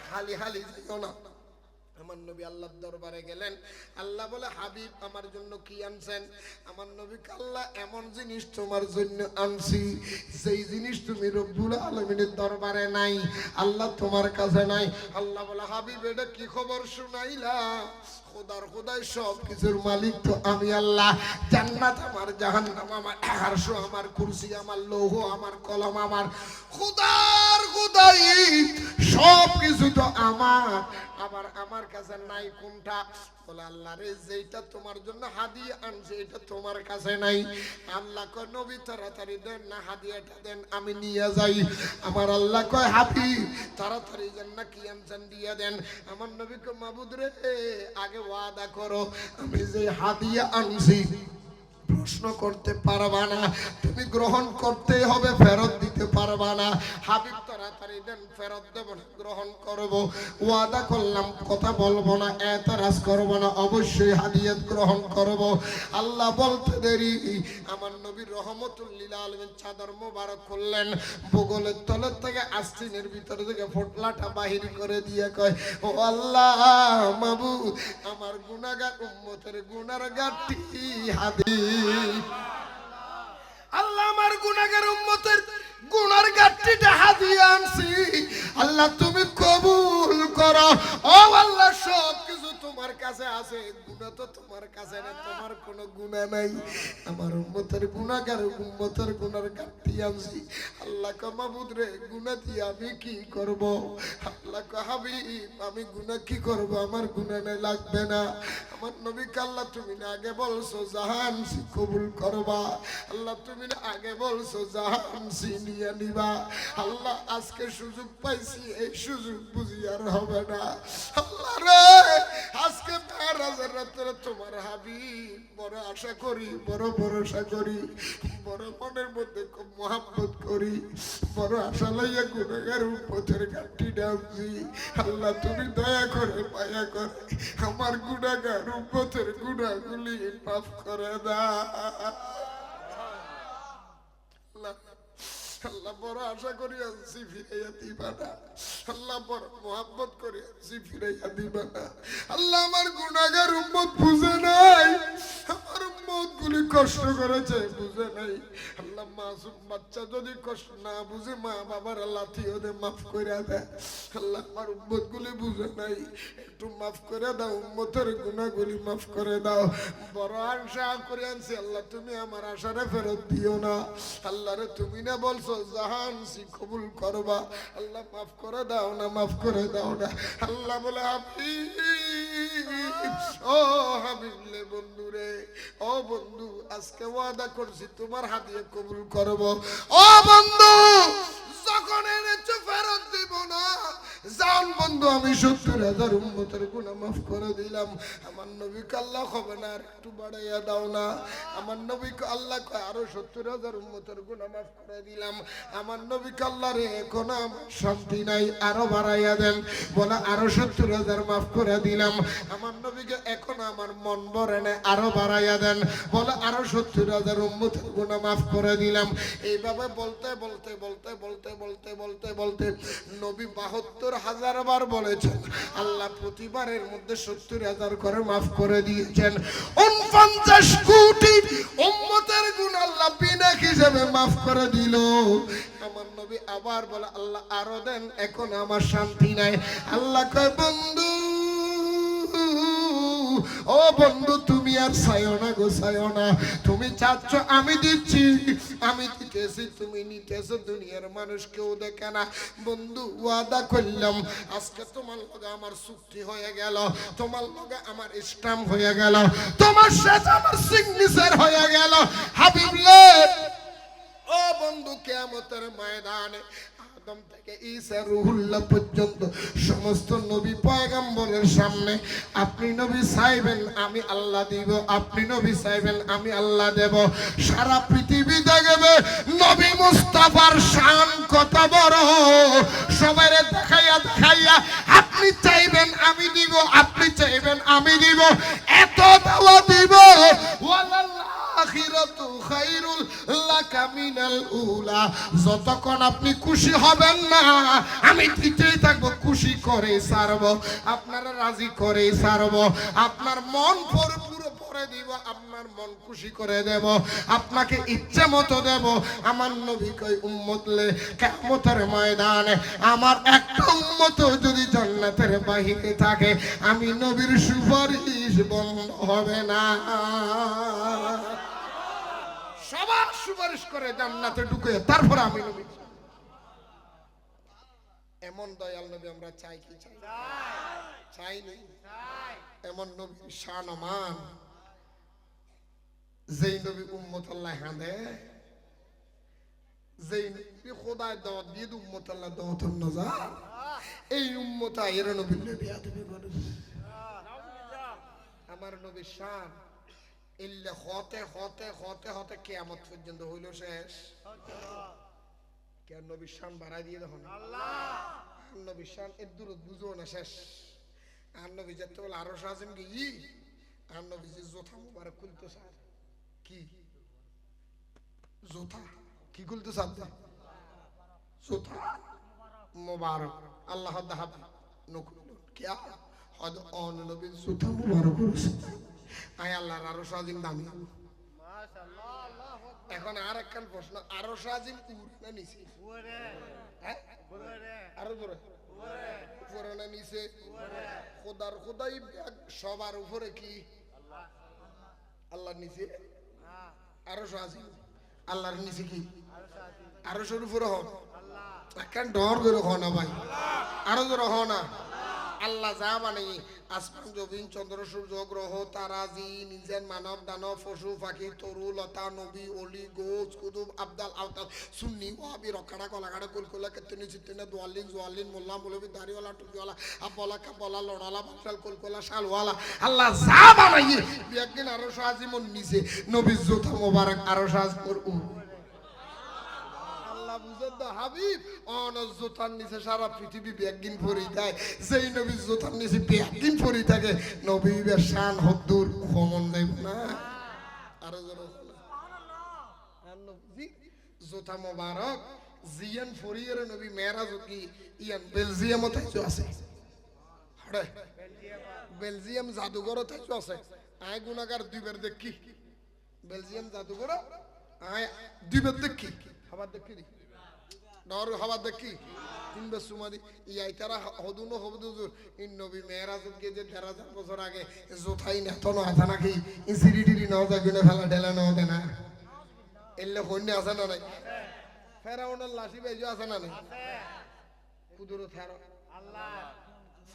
খালি খালি যাইও না। আমার নবী আল্লাহর দরবারে গেলেন, আল্লাহ বলে হাবিব আমার জন্য কি আনছেন? আমার নবী আল্লাহ এমন জিনিস তোমার জন্য আনছি যেই জিনিস তুমি রব্বুল আলামিনের দরবারে নাই, আল্লাহ তোমার কাছে নাই। আল্লাহ বলে হাবিব এটা কি খবর শুনাইলা? খোদার খোদাই সব কিছুর মালিক তো আমি আল্লাহ। জান্নাত আমার, জাহান্নাম আমার, আরশ আমার, কুরসি আমার, লৌহ আমার, কলম আমার, খোদার খোদাই সব কিছু তো আমার। আবার আমার কাছে নাই কোনটা? বলে আল্লাহ রে যেটা তোমার জন্য হাদিয়া আনছে এটা তোমার কাছে নাই। আল্লাহ কয় নবী তাড়াতাড়ি দেন না হাদিয়াটা দেন আমি নিয়ে যাই। আমার আল্লাহ কয় হাবিব তাড়াতাড়ি দেন না কি আনছেন দিয়ে দেন। আমার নবী কয় মাবুদ রে আগে ওয়াদা করো আমি যে হাদিয়া আনছি প্রশ্ন করতে পারবা না, তুমি গ্রহণ করতে হবে, ফেরত দিতে পারবা না। হাবিব তাড়াতাড়ি দেন ফেরত দেব না, গ্রহণ করব, ওয়াদা করলাম কথা বলবো না, এতরাজ করব না, অবশ্যই হাদিয়াত গ্রহণ করব। আল্লাহ বলতে দেরি আমার নবীর রহমতুল লিল আলামিন চাদর মোবারক করলেন, বগলের তলের থেকে আস্তিনের ভিতর থেকে ফোটলাটা বাহির করে দিয়ে কয় ও আল্লাহ মাবুদ আমার গুনাহগার উম্মতের গুনার গাঁটটি হাদিয়া। আল্লাহ আমার গুনাহগার উম্মতের গুনার গাঁটটিটা হাদিয়া আনছি, আল্লাহ তুমি কবুল করো। ও আল্লাহ সব কিছু তোমার কাছে আছে, গুনাহ তো তোমার কাছে না, তোমার কোনো গুনাহ নাই। আমার উম্মতের গুনাহগার উম্মতের গুনার গাঁটটি আনছি। আল্লাহ কয় মাবুদ রে গুনাহ দিয়ে আমি কি করব? আল্লাহ কয় হাবিব আমি গুনাহ কি করব? আমার গুনাহ নাই লাগবে না। আমার নবী আল্লাহ তুমি না আগে বলছো জাহান সি কবুল করবা, আল্লাহ তুমি না আগে বলছো জাহান সি নিয়ে নিবা। আল্লাহ আজকে সুযোগ পাইছি, এই সুযোগ বুঝি আর হবে না। আল্লাহ রে আজকে মেরাজের রাতে তোমার হাবিব বড় আশা করি, বড় ভরসা করি, বড় মনের মধ্যে খুব মহব্বত করি, বড় আশা লইয়া গুনাহগার উম্মতের গাঁটটি ডাকছি। আল্লাহ তুমি দয়া করে মায়া করে আমার গুনাহগার উম্মতের গুনাহগুলি মাফ করে দাও। আল্লাহ বড় আশা করি আনছি ফিরাইয়া দিবা না, আল্লাহ বড় মোহাব্বত করে আনছি ফিরাইয়া দিবা না। আল্লাহ আমার গুনাহগার উম্মত বুঝে নাই, আমার উম্মত গুলি কষ্ট করেছে বুঝে নাই আল্লাহ মাসুম বাচ্চা যদি কষ্ট না বুঝে মা বাবার লাথি ওদের মাফ করে দেয় আল্লাহ আমার উম্মত গুলি বুঝে নাই একটু মাফ করে দাও উম্মতের গুনাহগুলি মাফ করে দাও বড় আশা করে আনছি আল্লাহ তুমি আমার আশারে ফেরত দিও না আল্লাহ রে তুমি না বলছো জাহান সি কবুল করবা আল্লাহ মাফ করে দাও না মাফ করে দাও না আল্লাহ বলে হাবিব ও হাবিব লে বন্ধু রে ও বন্ধু আজকে ওয়াদা করছি তোমার হাদিয়া কবুল করব ও বন্ধু যখন এনেছো ফেরত দিব না জান বন্ধু আমি ৭০,০০০ উম্মতের গুনাহ মাফ করে দিলাম আমার নবীকে আল্লাহ হবে না আর একটু বাড়াইয়া দাও না আমার নবীকে আল্লাহ কয় আরো ৭০,০০০ উম্মতের গুনাহ মাফ করে দিলাম আমার নবীকে আল্লাহ রে এখন আমার শান্তি নাই আরো বাড়াইয়া দেন বলে আরো ৭০,০০০ মাফ করে দিলাম আমার নবীকে এখন আমার মন ভরে না আরো বাড়াইয়া দেন বলে আরো ৭০,০০০ উম্মতের গুনাহ মাফ করে দিলাম এইভাবে বলতে বলতে বলতে বলতে বলতে বলতে বলতে নবী ৭২,০০০ বার বলেছেন আল্লাহ প্রতিবারের মধ্যে ৭০,০০০ করে মাফ করে দিয়েছেন ৪৯ কোটি উম্মতের গুনাহ আল্লাহ বিনা হিসাবে মাফ করে দিল আমার নবী আবার বলে আল্লাহ আরো দেন এখন আমার শান্তি নাই আল্লাহ কয় বন্ধু ও বন্ধু তুমি আর চাইও না গো চাইও না তুমি চাচ্ছ আমি দিচ্ছি আমি দিতেছি তুমি নিতেছো দুনিয়ার মানুষ কেউ দেখে না বন্ধু ওয়াদা করলাম আজকে তোমার লগে আমার চুক্তি হয়ে গেল তোমার লগে আমার স্ট্যাম্প হয়ে গেল তোমার সাথে আমার সিগনেচার হয়ে গেল হাবিবলে ও বন্ধু কিয়ামতের ময়দানে আদম থেকে ঈসা রুহুল্লাহ পর্যন্ত সমস্ত নবী পয়গম্বরের সামনে আপনি নবী চাইবেন আমি আল্লাহ দিব আপনি নবী চাইবেন আমি আল্লাহ দেব সারা পৃথিবী দেখবে নবী মুস্তাফার শান কত বড় সবাইরে দেখাইয়া দেখাইয়া আপনি চাইবেন আমি দিব আপনি চাইবেন আমি দিব এত দেওয়া দিব ওয়াল্লাহ আখিরাতু খায়রুল লাকা মিনাল উলা যতক্ষণ আপনি খুশি হবেন না আমি দিতেই থাকব খুশি করে ছাড়ব আপনারা রাজি করে ছাড়ব আপনার মন পুরো পরে দিব আপনার মন খুশি করে দেব আপনাকে ইচ্ছে মতো দেব আমার নবী কই উম্মতলে কিয়ামতের ময়দানে আমার একটা উম্মত যদি জান্নাতের বাহিরে থাকে আমি নবীর সুপারিশ বন্ধ হবে না সবার সুপারিশ করে জান্নাতে ঢুকে তারপর আমি নবী এমন দয়াল নবী আমরা চাই কি চাই চাই নাই এমন নবীর শান মান যেই নবী উম্মত আল্লাহ হাঁদে যেই নবী খোদায় দাওয়াত দিয়ে উম্মত আল্লাহ দাওয়াত না যা এই উম্মত এর নবীর বেয়াদবি করে আমার নবীর শান ইল্লে হতে হতে হতে হতে কিয়ামত পর্যন্ত হইল শেষ কেন নবীর শান বাড়াই দিয়ে দেখুন আল্লাহ নবীর শান এর দূর বুঝো না শেষ আর নবী যেতে বলে আরো সাজেন কি আর নবী যে জোথা মুবারক খুলতে স্যার কি জোথা কি খুলতে স্যার জোথা মুবারক আল্লাহ দাহাব নকুল কিয়া হদ অন নবী জোথা মুবারক করেছে আয় আল্লাহর আরো সাজিম দামি মাশাআল্লাহ আল্লাহু আকবার এখন আর একখান প্রশ্ন আরো সাজিম উড়ে না নিচে উপরে হ্যাঁ উপরে আরো জোরে উপরে উপরে না নিচে উপরে খোদার খোদাই সবার উপরে কি আল্লাহ আল্লাহর নিচে হ্যাঁ আরো সাজিম আল্লাহর নিচে কি আরো সাজিম আরো সর উপরে হন আল্লাহ একখান ডর করে হন না ভাই আল্লাহ আরো জোরে হন না আল্লাহ যা মানে আসমান জমিন চন্দ্র সূর্য গ্রহ তারা জিন ইনসান মানব দানব পশু পাখি তরু লতা নবী অলি গোছ কুতুব আবদাল আওতাল সুন্নি ওয়াহাবি রকাড়া কলাকাড়া কুলকুলা কেতনি চিত্তিনা দোয়ালিন জোয়ালিন মোল্লা মৌলবী দাড়িওয়ালা টুপিওয়ালা আব্বালা কাব্বালা লড়ালা বাকশাল কুলকুলা শালওয়ালা আল্লাহ যা বানাই একদিন আরো সাজিমন নিচে নবী জোতা মোবারক আরো সাজ করু হাবিব অনজোতার নিচে সারা পৃথিবী একদিন পরি থাকে যেই নবী জোতার নিচে একদিন পরি থাকে নবীর শান হদ্দুর কমন দেব না আরো জোতা মোবারক জিয়ান ফরিয়ের নবী মেরাজ কি ইয়ান বেলজিয়ামত আছে বেলজিয়াম জাদুঘরত আছে আয় গুণাগার দুইবার দেখি বেলজিয়াম জাদুঘর আয় দিবে দেখি খাবার দেখি ডর খাবার দেখি তিনবার সুমাদি ইয়াই তারা হদুনো হবদুজুর ইন নবী মেরাজত কে যে 13000 বছর আগে জোথাই না তো না আছে নাকি ইনসিডিডি নাও যা গুনে ফেলা ঢেলা নাও দেনা এলে হন্যে আছে না নাই ফেরাউনের লাশি বেজে আছে না নাই কুদরত ফেরা আল্লাহ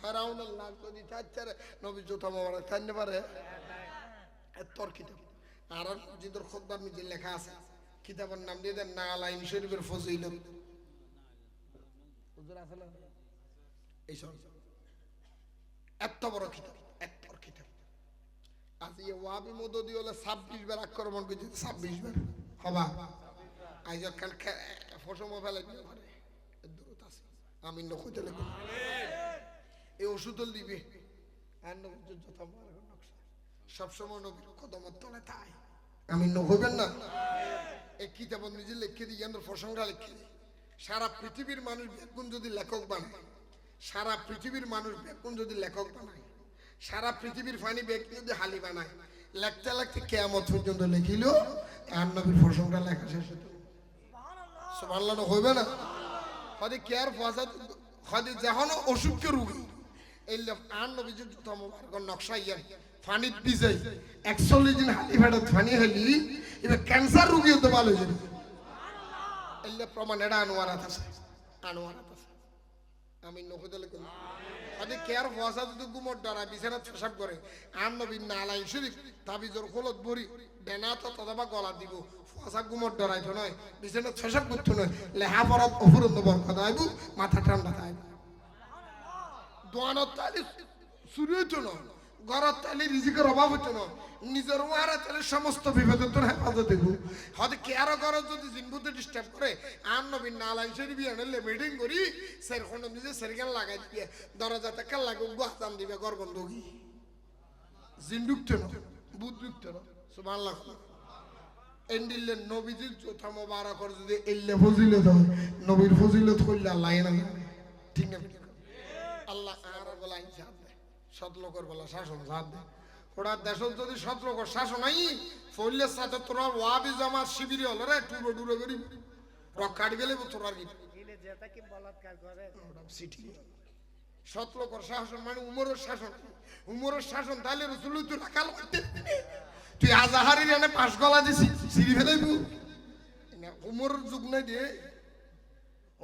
ফেরাউনের লাশ যদি চাচ্চারে নবী জোথা মোবারক থাকতে পারে তোর কিতাব আর জিদর খুতবার মধ্যে লেখা আছে কিতাবের নাম দিয়ে দেন নালাইন শরীফের ফজিলত হুজুর আছে না এই সব এত বড় কিতাব এত বড় কিতাব আজ এই ওয়াবি মদদি হলে 26 বার আক্রমণ করেছে 26 বার হবা আজ কাল ফসম ফেলে দিতে পারে দূরত আছে আমি নখতে লাগবে এই ওষুধ দিবে আর নবীর যথা মারার নকশা সব সময় নবীর কদমের তলে তাই আমি নহবেন না এই কিতাব নিজে লিখে দিই আমরা প্রসঙ্গটা লিখে দিই সারা পৃথিবীর মানুষ বেগুন যদি লেখক বানায় সারা পৃথিবীর মানুষ বেগুন যদি লেখক বানায় সারা পৃথিবীর ফানি ব্যক্তি যদি হালি বানায় লিখতে লিখতে কিয়ামত পর্যন্ত লিখিল আর নবীর প্রসঙ্গটা লেখা শেষ হতো সুবহানাল্লাহ হইবে না হদি কেয়ার ফাসাদ হদি যখন অসুখকে রোগী এই আর নবীর যুদ্ধ মোবারক নকশা ইয়ান ফানি দিজাই 41 দিন হালি ফেড়া ফানি হলি এবার ক্যান্সার রোগী হতে ভালো হয়ে যাবে এলে প্রমাণ এটা আনোয়ারাত আছে আমি নখদে লিখুন আদি কেয়ার ফাসা যদি গুমর ডরা বিছানা পেশাব করে আর নবী নালাই শরীফ তাবিজর খোলত ভরি বেনা তো তদবা গলা দিব ফাসা গুমর ডরাইতো নয় বিছানা পেশাব করতে নয় লেহা পরত অফুরন্ত বরকত আইব মাথা ঠান্ডা থাকবে দোয়ানত তালি শুরু হইতো না ঘরত তালি রিজিকের অভাব হইতো না নিজের ওয়ারা তাহলে সমস্ত বিপদের তোর হেফাজত দেবো হয়তো কেয়ারো ঘর যদি জিনবুতে ডিস্টার্ব করে আর নবীন নালাই শরীফ আনলে মিটিং করি সেরকম নিজে সেরগান লাগাই দিয়ে দরজা টাকা লাগুক হাতাম দিবে ঘর বন্ধ কি জিন ঢুকতো না বুধ ঢুকতো না সুবহানাল্লাহ এন্ডিলে নবীজির চোথা মোবারকর যদি এল্লে ফজিলত হয় নবীর ফজিলত করলে আল্লাহ না ঠিক না আল্লাহ আর বলা ইনসাফ দেয় সতলোকর বলা শাসন সাথ দেয় ওরা দেশ যদি সতলোকর শাসন নাই ফইলের সাথে তোরা ওয়াবি জামাত শিবিরে হল রে টুরো টুরো করি রক্ষাট গেলে তোরা কি যেটা কি বলাৎকার করে ওটা সিটি সতলোকর শাসন মানে উমরের শাসন তাহলে রাসূল তুই রাখাল করতে তুই আজাহারি এনে পাঁচ গলা দিছি সিঁড়ি ফেলাইবু না উমরের যুগ নাই দে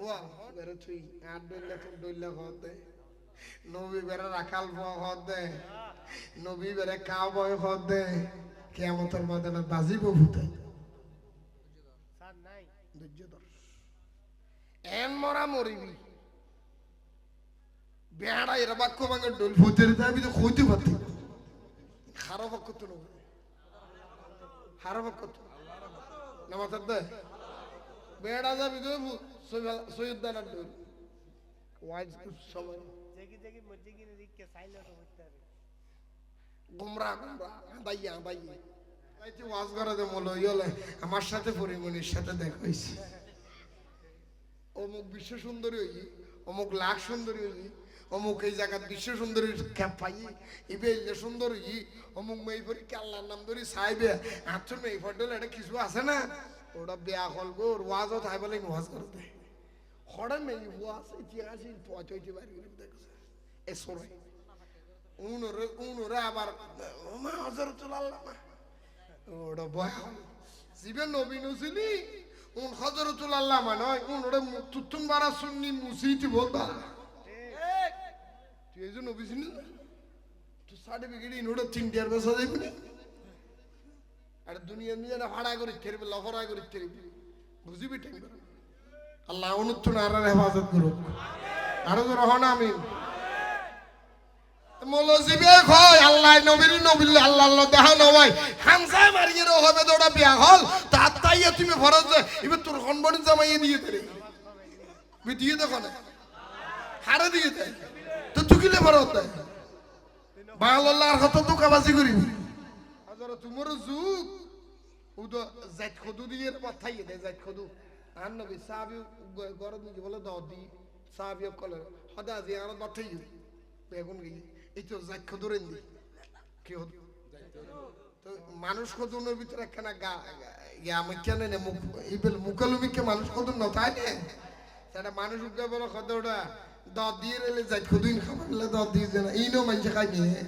ওয়া বেরে তুই আর দইলা হতে নবী বেরে রাখাল হতে নবী বেরে কাউবয় হতে কিয়ামতের ময়দানে বাজিব ভূতে স্যার নাই ধৈর্য ধর এন মরা মরিবি বেড়া এর বাক্য ভাঙে ডোল ভূতের দাবি তো কইতে পারতি খারাপ করতে না খারাপ করতে নামাজ দে বেড়া যাবি তো সৈয়দানার ডোল ওয়াইজ সময় জেগি জেগি মজিগি রিককে সাইলেন্ট হইতে হবে গুমরা বাইয়া আইতে ওয়াজ করে দে মলো ইলে আমার সাথে পরিমণির সাথে দেখা হইছে অমুক বিশ্ব সুন্দরী হই অমুক লাখ সুন্দরী হই অমুক এই জায়গার বিশ্ব সুন্দরীর ক্যাপ পাই ইবেলে সুন্দরী অমুক মেই পরীক্ষা আল্লাহর নাম ধরি সাইবে আচ্ছা মেই ফটল এটা কিছু আছে না ওটা বিয়া হল গো ওয়াজও তাই বলে ওয়াজ করতে হড়া মেই ওয়াজ ইতিহাস পচইতে পারি দেখছ এ সরে উনরে আবার মা হযরতুল আল্লাহ ওটা বয় জীবে নবী নছিলি উন হযরতুল আল্লাহ মানে উনরে তুতুন বারা সুন্নি মুসিতি বলবা ঠিক তুই এই যে নবী ছিলি তুই সার্টিফিকেট ইনোটা 3 ইয়ার বসা যাইবি না আর দুনিয়া নিয়ে না ভাড়া করে থেরবে লহরা করে থেরবে বুঝিবি ঠিক আল্লাহ অনুত্তর আর হেফাজত করুক আরো রহনা আমিন মলজিবে কয় আল্লাহ নবীর নবিল আল্লাহ আল্লাহ দেখানো হয় হামজা মারিয়ে হবে দোড়া বিয়া হল তার তাইয়া তুমি ফরজ এবে তোর কনবনি জামাইয়ে দিয়ে দেরে আমি দিয়ে দেখো না হারে দিয়ে দেয় তো তুকিলে ফরজ দেয় বাংলার কত দোকাবাজি করিবি হাজার তোমার যুগ ও তো জাত খদু দিয়ে পাঠাইয়ে দেয় জাত খদু আর নবী সাহাবী গরদ নিয়ে বলে দাও দি সাহাবী কলে হদা জিয়ারত পাঠাইয়ে বেগুন গিয়ে এই তো জাত খদুরেন দি কি হতো তো মানুষ কতনের ভিতরে একখানা আমি কেন নে মুকালুমিকে মানুষ কত নতায় নে সেটা মানুষ উঠে বলো কত ওটা দর দিয়ে রেলে যাই খুদিন খাবার দর দিয়ে না ইনো মানুষে খাই নিয়ে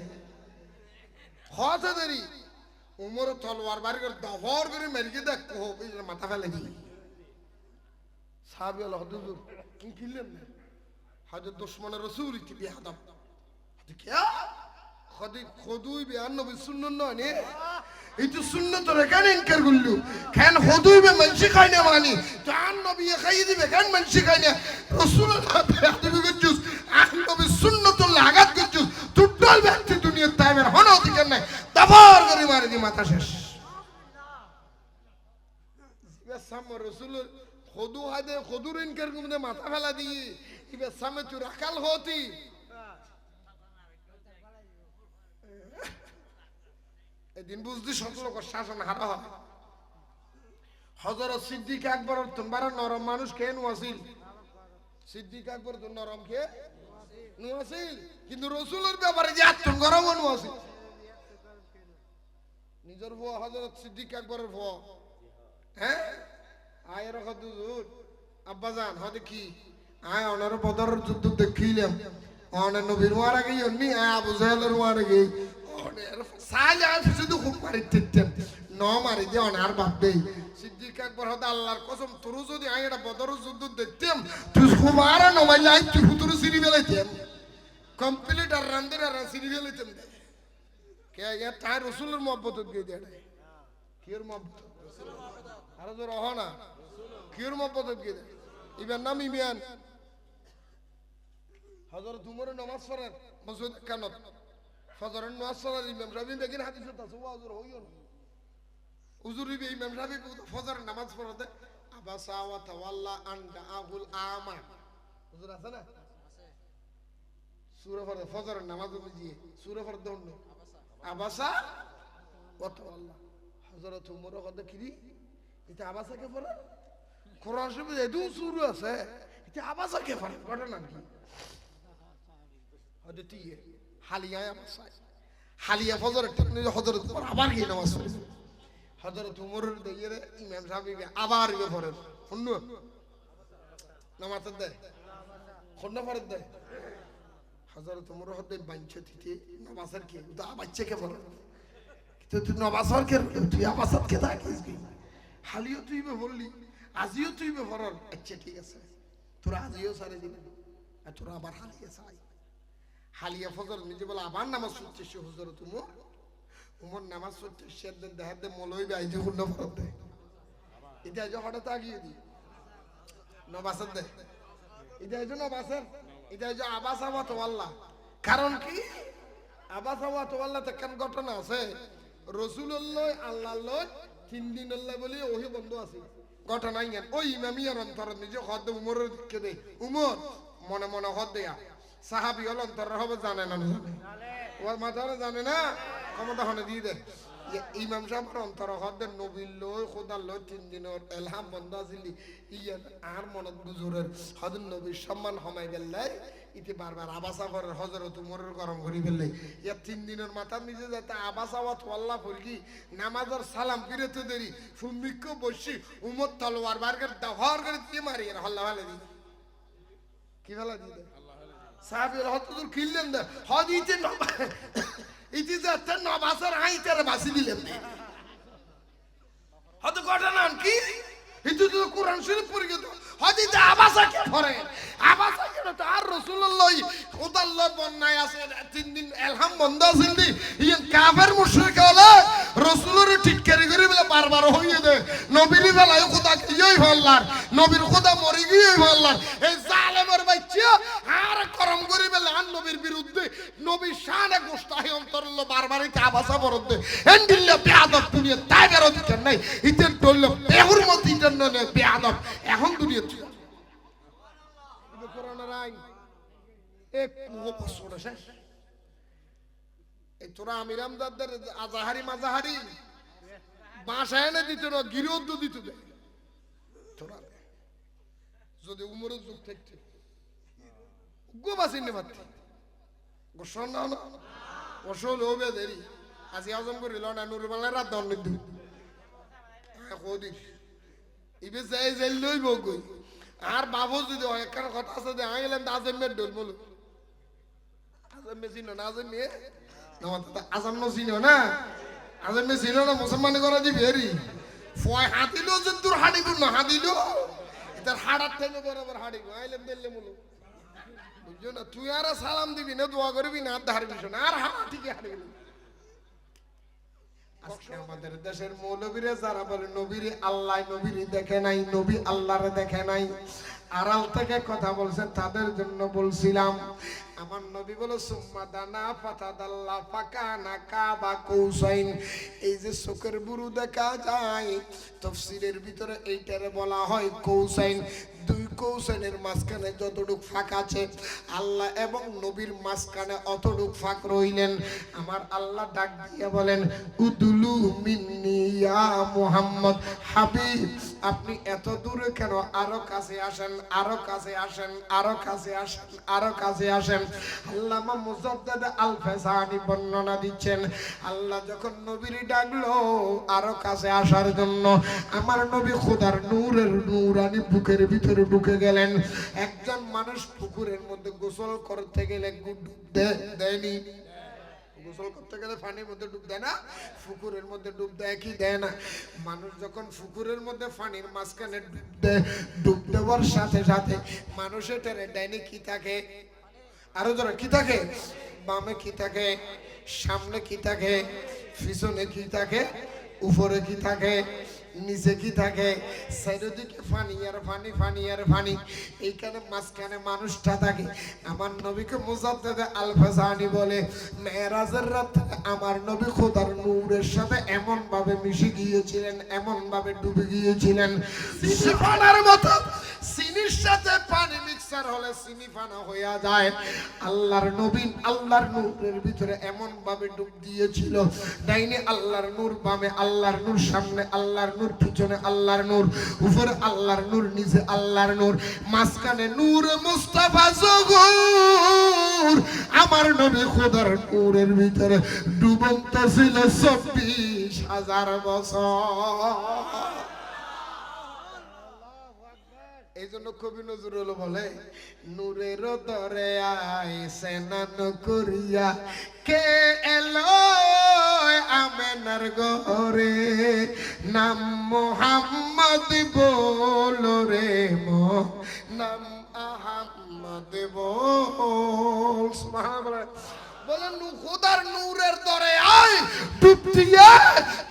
হতে দেরি উমর তলোয়ার বাড়ি করে দফর করে মেরিকে দেখ মাথা ফেলে দি সাহাবি আল্লাহ হুজুর কি কিনলেন না হযরত দুশমন রাসূল কি বিহাদাম কি খদি খদুই বিয়ান নবী সুন্নাত নয় নে এই তো সুন্নাত রেখান ইনকার করলু কেন খদুই বে মানসি খাই না মানি জান নবী খাই দিবে কেন মানসি খাই না রাসূলুল্লাহ বিহাদাম গজুস আখ নবী সুন্নাত লাগাত গজুস টোটাল ব্যক্তি দুনিয়ার তাইবের হন অধিকার নাই দফর করে মারি দি মাথা শেষ জিবা সাম রাসূল খদু হাদে খদুর ইনকার গুমদে মাথা ফেলা দি ইবে সামে তু রাখাল হতি এদিন বুঝদি সতলোক শাসন হারা হয় হযরত সিদ্দিক আকবর তোমার নরম মানুষ কেন ওয়াসিল সিদ্দিক আকবর তো নরম কে ওয়াসিল কিন্তু রাসূলের ব্যাপারে যে এত গরম ওয়াসিল নিজের ভুয়া হযরত সিদ্দিক আকবরের ভুয়া হ্যাঁ আয়ের হুজুর আব্বাজান হদে কি আয় ওনার বদরের যুদ্ধ দেখিলাম ওনার নবীর ওয়ার আগে অন্য আবু জাহেলের ওয়ার আগে ওনার সাইলে শুধু খুব মারি দিতেন ন মারি দিয়ে ওনার বাপ দেই সিদ্দিক আকবর হদে আল্লাহর কসম তোর যদি আয় এটা বদরের যুদ্ধ দেখতাম তুই কুমারা নমাইলে আই তুই হুতুর সিরি বেলাইতাম কমপ্লিট আর রান্দের আর সিরি বেলাইতাম কে ইয়া তাই রাসূলের মহব্বত গিয়ে দেয় কির মহব্বত আর তো রহ না কির মহব্বত গিয়ে দেয় ইবেন নাম ইবেন হযরত উমরের নামাজ পড়েন মসজিদ কানত ফজরের নামাজ পড়েন ইমাম রাবি বেগিন হাদিসে তাসু হুজুর হইও না হুজুর ইবে ইমাম রাবি ফজরের নামাজ পড়তে আবাসা ওয়া তাওয়াল্লা আন দাআহুল আমা হুজুর আছে না আছে সূরা ফজরের নামাজ বুঝিয়ে সূরা ফরদ দন্ড আবাসা ওয়া তাওয়াল্লা হযরত উমর কথা কি এটা আবাসা কে পড়ে কোরআন শরীফে এদু সূরা আছে এটা আবাসা কে পড়ে ঘটনা কি হযরত হালিয়া আবাসা হালিয়া ফজরের ঠিক নেই হযরত উমর আবার কি নামাজ পড়ে হযরত উমরের দিয়ে ইমাম সাহেব আবার ইয়ে পড়ে শুনু নামাজ দেয় কোন ফরজ দেয় হযরত উমর হতে বাঞ্ছে দিতে নামাজের কি তো বাচ্চা কে পড়ে তো তুই নামাজের কে তুই আবাসাত কে থাকিস কি হালিও তুই বে বললি আজিও তুই বে পড়ল আচ্ছা ঠিক আছে তোরা আজিও সারে দিন আর তোরা আবার হালিয়া চাই হালিয়া ফজর নিজে বলে আবার নামাজ পড়ছে সে হযরত উমর নামাজ পড়ছে সে দেখাতে মলই বে আইজে কোন ফরজ দেয় এটা যে হঠাৎ আগিয়ে দি নবাসাত দেয় এটা যে নবাসাত এটা যে আবাসা ওয়া তাওয়াল্লা কারণ কি আবাসা ওয়া তাওয়াল্লা তে কেন ঘটনা আছে রাসূলুল্লাহ আল্লাহ 3 দিন আল্লাহ বলি ওহি বন্ধ আছে ঘটনা ইয়া ওই ইমামিয়ার অন্তর নিজে হদ উমরের দিকে দেই উমর মনে মনে হদ দেয়া সাহাবী হল অন্তর হবে জানে না জানে ওর মাথারে জানে না ক্ষমতা হনে দিয়ে দেয় ইমাম সাহেবের অন্তর হদ নবীর লই খোদার লই 3 দিনের এলহাম বন্ধ আছিল ইয়া আর মনত বুজুরের হদ নবীর সম্মান হমাই গেলাই ইতি বারবার আবাসা করে হযরত উমরের গরম করি ফেললে ইয়া 3 দিনের মাথা নিজে যেতে আবাসা ওয়া তাওয়াল্লা ফরকি নামাজের সালাম ফিরতে দেরি ফুমিক্ষ বসি উমর তলোয়ার বার করে দহর করে দিয়ে মারি আর হল্লা ভালো দি কি ভালো দি সাহাবীর হযরত কিনলেন না হদিতে ইতি যেতে নবাসের আইতের বাসি দিলেন হদ ঘটনা কি ইতি তো কোরআন শরীফ পড়ে গেল হদিতে আবাসা কে পড়ে আবাসা কে তো আর রাসূলুল্লাহ খোদাল্লাহ বন্নায় আছে 3 দিন এলহাম বন্ধ আছিল দি ইন কাফের মুশরিক হলে রাসূলের ঠিক করে বলে বারবার হইয়ে দে নবীর বেলায় খোদা কিই হল্লার নবীর খোদা মরি গিয়ে হল্লার এই জালেমের বাচ্চা আর করম করে বলে আর নবীর বিরুদ্ধে নবীর শানে গোস্তাহি অন্তরল বারবারই আবাসা বরদে এন্ডিল্লে বেয়াদব দুনিয়া তাই বের অধিকার নাই ইতেন টলল বেহুর মত ইতেন না বেয়াদব এখন দুনিয়া কোরআনের আইন এক বছর শেষ এই তোরা আমিরামদারদের আজাহারি মাজাহারি বাসায় এনে দিত না গিরোদ দিত দে তোরা যদি উমরের যুগ থাকতে গো বাসিনে পারতে গোসল না গোসল হবে দেরি আজি হজম করিল না নুরুবালা রাত দন দিন কদিস ইবে যাই যাই লইব কই আর বাবু যদি একখান কথা আছে যে আমি গেলাম আজমের ডোল বলো আজমে চিনো না আজমে আজম চিনো না আজমে চিনো না মুসলমান করা দিবি হেরি ফয় হাতিলো যে তোর হাঁড়িব না হাতিলো তার হাড়ার থেকে বরাবর হাঁড়িব আইলাম দিল্লে বলো বুঝছো না তুই আর সালাম দিবি না দোয়া করবি না আর ধারবি না আর হাড়া ঠিকই হাঁড়িবি আজকে আমাদের দেশের মৌলবীরে যারা বলে নবীরে আল্লাহ নবীরে দেখে নাই নবী আল্লাহরে দেখে নাই আড়াল থেকে কথা বলছেন তাদের জন্য বলছিলাম আমার নবী বলে সুম্মা দানা ফাতাদাল্লা ফাকানা কাবা কৌসাইন এই যে চোখের বুরু দেখা যায় তাফসীরের ভিতরে এইটারে বলা হয় কৌসাইন দুই কৌসাইনের মাঝখানে যতটুক ফাঁক আছে আল্লাহ এবং নবীর মাঝখানে অতটুক ফাঁক রইলেন আমার আল্লাহ ডাক দিয়ে বলেন উদুলু মিন্নি ইয়া মুহাম্মদ হাবিব আপনি এত দূরে কেন আরো কাছে আসেন আরো কাছে আসেন আরো কাছে আসেন আরো কাছে আসেন আল্লামা মুজাদ্দিদ আল ফাসানি বর্ণনা দিচ্ছেন আল্লাহ যখন নবীর ডাকলো আরো কাছে আসার জন্য আমার নবী খোদার নূরের নূরানি বুকের ভিতরে ঢুকে গেলেন একজন মানুষ পুকুরের মধ্যে গোসল করতে গেলে ডুব দেয়নি গোসল করতে গেলে পানির মধ্যে ডুব দেয় না পুকুরের মধ্যে ডুব দেয় কি দেয় না মানুষ যখন পুকুরের মধ্যে পানির মাঝখানে ডুব দেওয়ার সাথে সাথে মানুষের টেরে ডাইনি কি থাকে আরো ধরো কি থাকে বামে কি থাকে সামনে কি থাকে পিছনে কি থাকে উপরে কি থাকে নিচে কি থাকে চারিদিকে পানি আর পানি পানি আর পানি এইখানে মাঝখানে মানুষটা থাকে আমার নবীকে মুজাদ্দিদ আল ফাসানি বলে মেরাজের রাত আমার নবী খোদার নূরের সাথে এমন ভাবে মিশে গিয়েছিলেন এমন ভাবে ডুবে গিয়েছিলেন সিফানার মতো চিনির সাথে পানি মিক্সার হলে চিনি পানা হয়ে যায় আল্লাহর নবী আল্লাহর নূরের ভিতরে এমন ভাবে ডুব দিয়েছিল ডাইনে আল্লাহর নূর বামে আল্লাহর নূর সামনে আল্লাহর নূর পিছনে আল্লাহর নূর উপরে আল্লাহর নূর নিচে আল্লাহর নূর মাঝখানে নূর মুস্তাফা জহুর আমার নবী খোদার নূরের ভিতরে ডুবন্ত ছিল ২৪,০০০ বছর এই জন্য কবি নজরুল বলে নূরের দরে স্নান করিয়া কে এলো আমেনার ঘরে নাম মুহাম্মদ বলো রে মো নাম আহমদ বল সুবহানাল্লাহ বলেন খোদার নূরের দরে আয় ডুব দিয়ে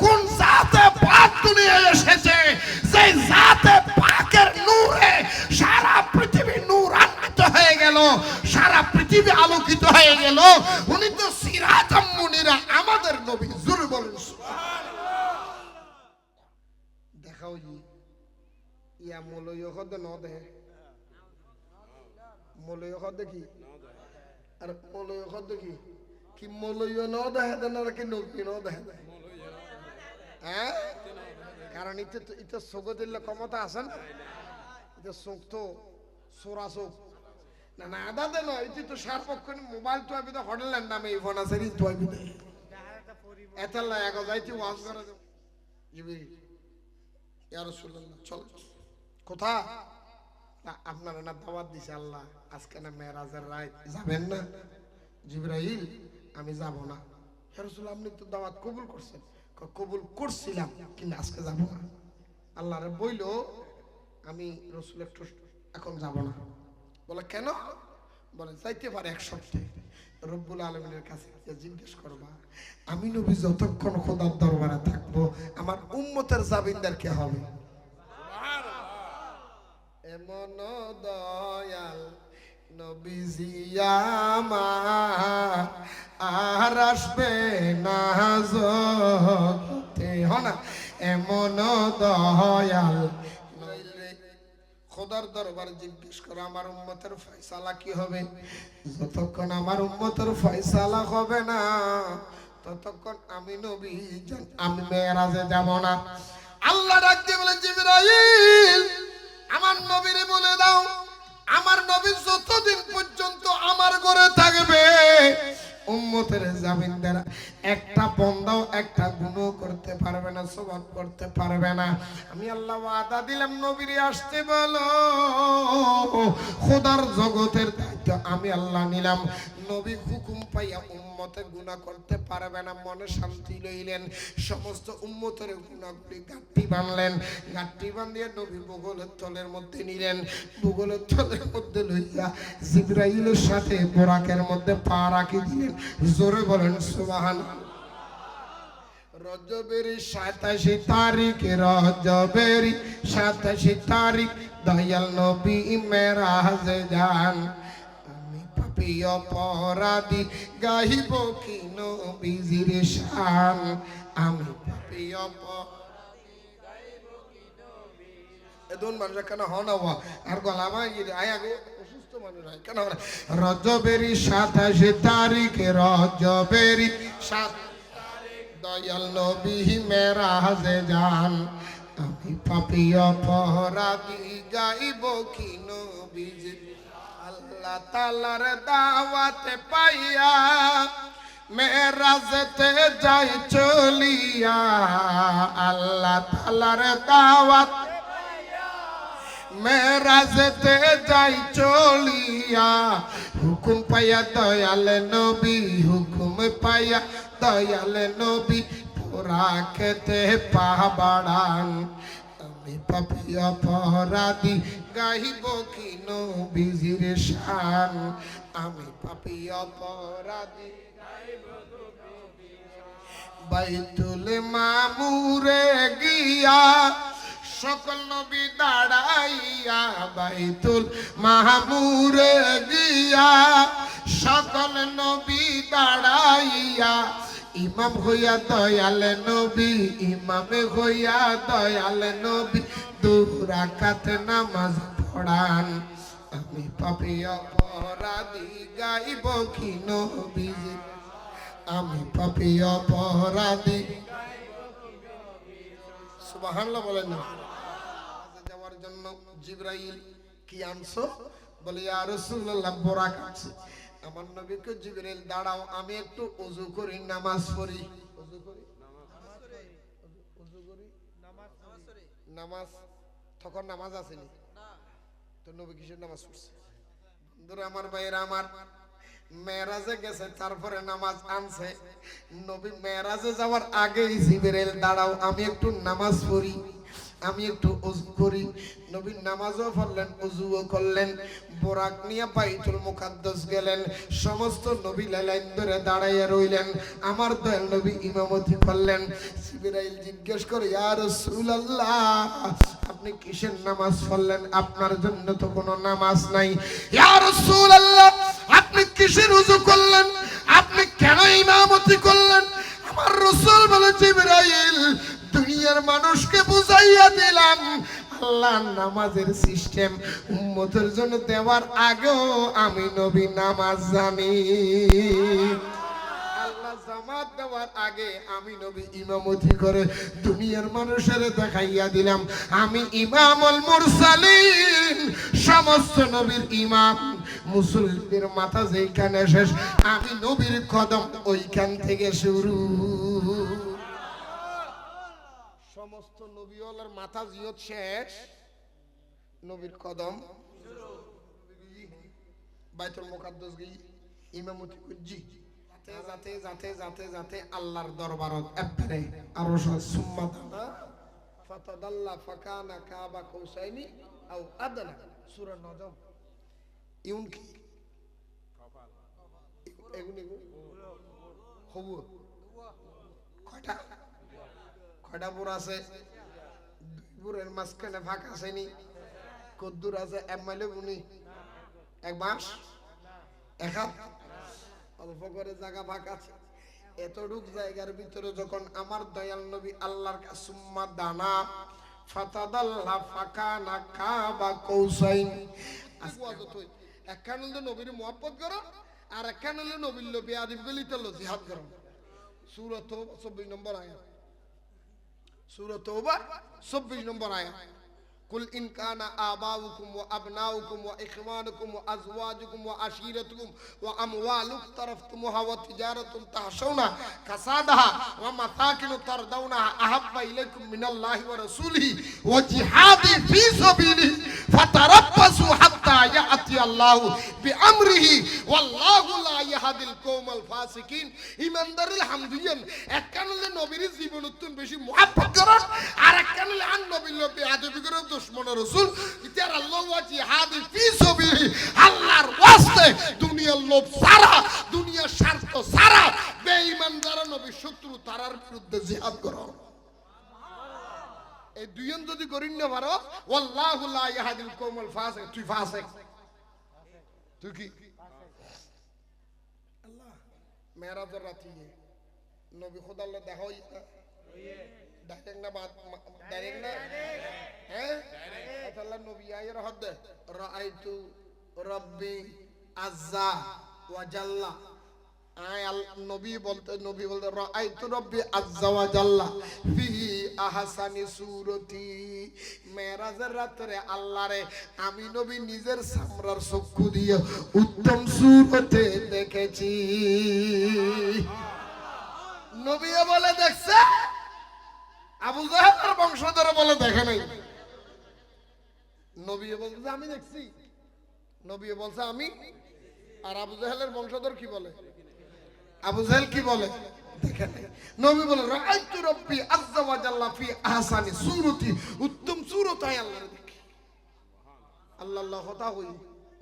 কোন জাতে পাক দুনিয়ায় এসেছে সেই জাতে পাকের নূরে সারা পৃথিবী নূরান্বিত হয়ে গেল সারা পৃথিবী আলোকিত হয়ে গেল উনি তো সিরাজাম মুনিরা আমাদের নবী জোরে বলেন সুবহানাল্লাহ দেখাও জি ইয়া মলয় হদ ন দে মলয় হদ কি আর মলয় হদ কি কি মলয় ন দেহে দেন আর কি নবী ন দেহে হ্যাঁ কারণ এটা সগতের ক্ষমতা আছে না এটা চোখ তো সোরা চোখ না না আদা দে নয় এটা তো সারপক্ষণ মোবাইল তো আমি তো হোটেলের নামে এই ফোন আছে তো আমি এত এক যাইতে ওয়াজ করে জিবি ইয়া রাসূলুল্লাহ চল কোথা না আপনারা না দাওয়াত দিছে আল্লাহ আজকে না মেরাজের রাত যাবেন না জিবরাইল আমি যাব না ইয়া রাসূলুল্লাহ আপনি তো দাওয়াত কবুল করছেন কবুল করছিলাম কিন্তু আজকে যাব না আল্লাহরে বইল আমি রাসূল একটু এখন যাব না বলে কেন বলে যাইতে পারে এক সপ্তাহে রব্বুল আলামিনের কাছে জিজ্ঞেস করবা আমি নবী যতক্ষণ খোদার দরবারে থাকবো আমার উম্মতের জাবিনদার কে হবে এমন দয়াল নবীজি আমার আর আসবে না জগতে হনা এমন দয়াল খোদার দরবার জিজ্ঞেস করে আমার উম্মতের ফয়সালা কি হবে যতক্ষণ আমার উম্মতের ফয়সালা হবে না ততক্ষণ আমি নবী আমি মেরাজে যাব না আল্লাহ ডাক দিয়ে বলে জিবরাইল আমার নবীরে বলে দাও আমার নবী যতদিন পর্যন্ত আমার ঘরে থাকবে উম্মতের জামিনদার একটা বন্দাও একটা গুনাহ করতে পারবে না, সওয়াব করতে পারবে না। আমি আল্লাহ ওয়াদা দিলাম নবীরে আসতে বলো, খোদার জগতের দায়িত্ব আমি আল্লাহ নিলাম। নবী হুকুম পাইয়া উম্মতে গুনাহ করতে পারবে না, মনে শান্তি লইলেন। সমস্ত উম্মতের গুনাহগুলি গাঁটটি বাঁধলেন, গাঁটটি বাঁধিয়ে নবী বগলের তলের মধ্যে নিলেন। বগলের তলের মধ্যে লইয়া জিবরাইলের সাথে বোরাকের মধ্যে পা রাখি দিলেন। জোরে বলেন সুবহানাল্লাহ। রজবের 27 তারিখ, রজবের 27 তারিখ দয়াল নবী মেরাজে যান। আমি পাপী অপরাধী গাইব কি নবীজির শান। আমি পাপী অপরাধী গাইব কি নবী। এদন মানুষ কেন হনা আর গলামা আয় আগে অসুস্থ মানুষ হয় কেন। রজবের 27 তারিখ, রজবের 7 দয়াল নবী মেরাজে যান। আমি পাপী অপরাধী গাইব কি নবীজি। আল্লাহ তাআলার দাওয়াতে পাইয়া মেরাজেতে যাই চলিয়া। আল্লাহ তাআলার দাওয়াত মেরাজেতে যাই চলিয়া। হুকুম পাইয়া দয়াল নবী, হুকুম পাইয়া দয়াল নবী পোরা খেতে পা বাড়ান। আমি পাপী অপরাধী গাইব কি নবীজির শান। আমি পাপী অপরাধী গাইব বাইতুল মামুরে গিয়া সকল নবী দাঁড়াইয়া। বাইতুল মামুরে গিয়া সকল নবী দাঁড়াইয়া। ইমাম হইয়া দয়াল নবী, ইমামে হইয়া দয়াল নবী 2 রাকাত নামাজ পড়ান। আমি পাপী অপরাধী গাইব কি নবীজি। আমি পাপী অপরাধী। সুবহানাল্লাহ বলেন না। যাওয়ার জন্য জিবরাইল কি আনছো বলে ইয়া রাসূলুল্লাহ বোরাক আছে। আমার নবীকে জিবরাইল দাঁড়াও আমি একটু ওযু করি নামাজ পড়ি। ওযু করি নামাজ তখন নামাজ আসেনি তো নবী কিসের নামাজ পড়ছে। বন্ধুরা আমার ভাইয়েরা আমার, মেরাজে গেছে তারপরে নামাজ আনছে। নবী মেরাজে যাওয়ার আগেই জিবরাইল দাঁড়াও আমি একটু নামাজ পড়ি, আমি একটু ওযু করি। নবী নামাজও পড়লেন, ওযুও করলেন, বোরাক নিয়ে বাইতুল মুকাদ্দাস গেলেন। সমস্ত নবী লাইন ধরে দাঁড়াইয়া রইলেন। আমার দয়াল নবী ইমামতি করলেন। জিবরাইল জিজ্ঞেস করে ইয়া রাসূলুল্লাহ আপনি কিসের নামাজ পড়লেন, আপনার জন্য তো কোনো নামাজ নাই। ইয়া রাসূলুল্লাহ আপনি কিসের ওযু করলেন, আপনি কেন ইমামতি করলেন। আমার রাসূল বলে জিবরাইল দুনিয়ার মানুষকে বুঝাইয়া দিলাম আল্লাহ নামাজের সিস্টেম উম্মতের জন্য দেওয়ার আগেও আমি নবী নামাজ জানি। আল্লাহ জামাত দেওয়ার আগে আমি নবী ইমামতি করে দুনিয়ার মানুষের দেখাইয়া দিলাম আমি ইমামুল মুরসালিন, সমস্ত নবীর ইমাম। মুসলিমদের মাথা যেখানে শেষ আমি নবীর কদম ওইখান থেকে শুরু। সমস্ত নবীওয়ালার মাথা জিয়ত শেষ, নবীর কদম বাইতুল মুকাদ্দাস গই ইমামতি করজি। যাতে যাতে যাতে যাতে আল্লাহর দরবারত একবারে আরো সুম্মাতানা ফাতাদাল্লা ফাকানা কাবা কৌসাইনি আও আদনা। সূরা নজম। ইউন কি এগুনি হবু কয়টা কয়টা বুর আছে? বুরের মাঝখানে ফাঁক আসেনি। কদ্দুর আছে এক মাইলে বুনি, এক মাস, এক হাত, অল্প করে জায়গা ফাঁক আছে। এতটুক জায়গার ভিতরে যখন আমার দয়াল নবী আল্লাহর সুম্মা দানা ফাতাদাল্লা ফাকানা কাবা কৌসাইন। একখান হলে নবীর মুহাব্বত করো আর একখান হলে নবীর লবি আদিব গলিতে জিহাদ করো। সূরা তাওবা 24 নম্বর আয়াত। সূরা তাওবা 24 নম্বর আয়াত। কুল ইন কানা আবাউকুম ওয়া আবনাউকুম ওয়া ইখওয়ানুকুম ওয়া আজওয়াজুকুম ওয়া আশীরাতুকুম ওয়া আমওয়ালুক তারাফতুমুহা ওয়া তিজারাতুন তাহশাউনা কাসাদাহা ওয়া মাসাকিনু তারদাউনাহা আহাব্বা ইলাইকুম মিনাল্লাহি ওয়া রাসূলিহি ওয়া জিহাদি ফি সাবিলিহি ফাতারাব্বাসু হাত্তা ইয়াতি আল্লাহু বিআমরিহি ওয়াল্লাহু লা ইয়াহদিল কওমাল ফাসিকিন। ইমানদারুল হামদুলিয়ান এককানলে নবীর জীবনতুন বেশি মুহাব্বত করেন আর এককানলে আন নবীর লবে আদবি করে দুশমন রাসূল ইতার আল্লাহ ওয়া জিহাদি ফি সাবিলিহি আল্লাহর ওয়াস্তে দুনিয়ার লোভ সারা দুনিয়ার স্বার্থ সারা বেঈমান যারা নবীর শত্রু তারার বিরুদ্ধে জিহাদ করো। এই দুইজন যদি করিন না পারো ওয়াল্লাহু লা ইয়াহদিল কওমাল ফাসিক তুই ফাসিক তুই কি আল্লাহ মেরাজের রাতে নবী খোদা আল্লাহ দেখা হই ডাইরেক্ট না বাদ ডাইরেক্ট না হ্যাঁ আল্লাহ নবী আয়ের হদ রাআইতু রাব্বি আজ্জা ওয়া জাল্লা নবী বলতে রাআইতু রাব্বি আজ্জা ওয়া জাল্লা ফি আহসানি সূরতি। মেরাজের রাতে আল্লাহরে আমি নবী নিজের সামরার চক্ষু দিয়ে উত্তম সূরতে দেখেছি। নবী বলে দেখছে, আবু জাহেলের বংশধর বলে দেখে নাই। নবী বলছে আমি দেখছি, নবী বলছে আমি, আর আবু জাহেলের বংশধর কি বলে? আবু জাহেল কি বলে? দেখে নাই। নবী বলে রাআইতু রাব্বি আজ্জা ওয়া জাল্লা ফি আহসানি সূরতি, উত্তম সূরতায় আল্লাহর দেখি। আল্লাহ হতা হই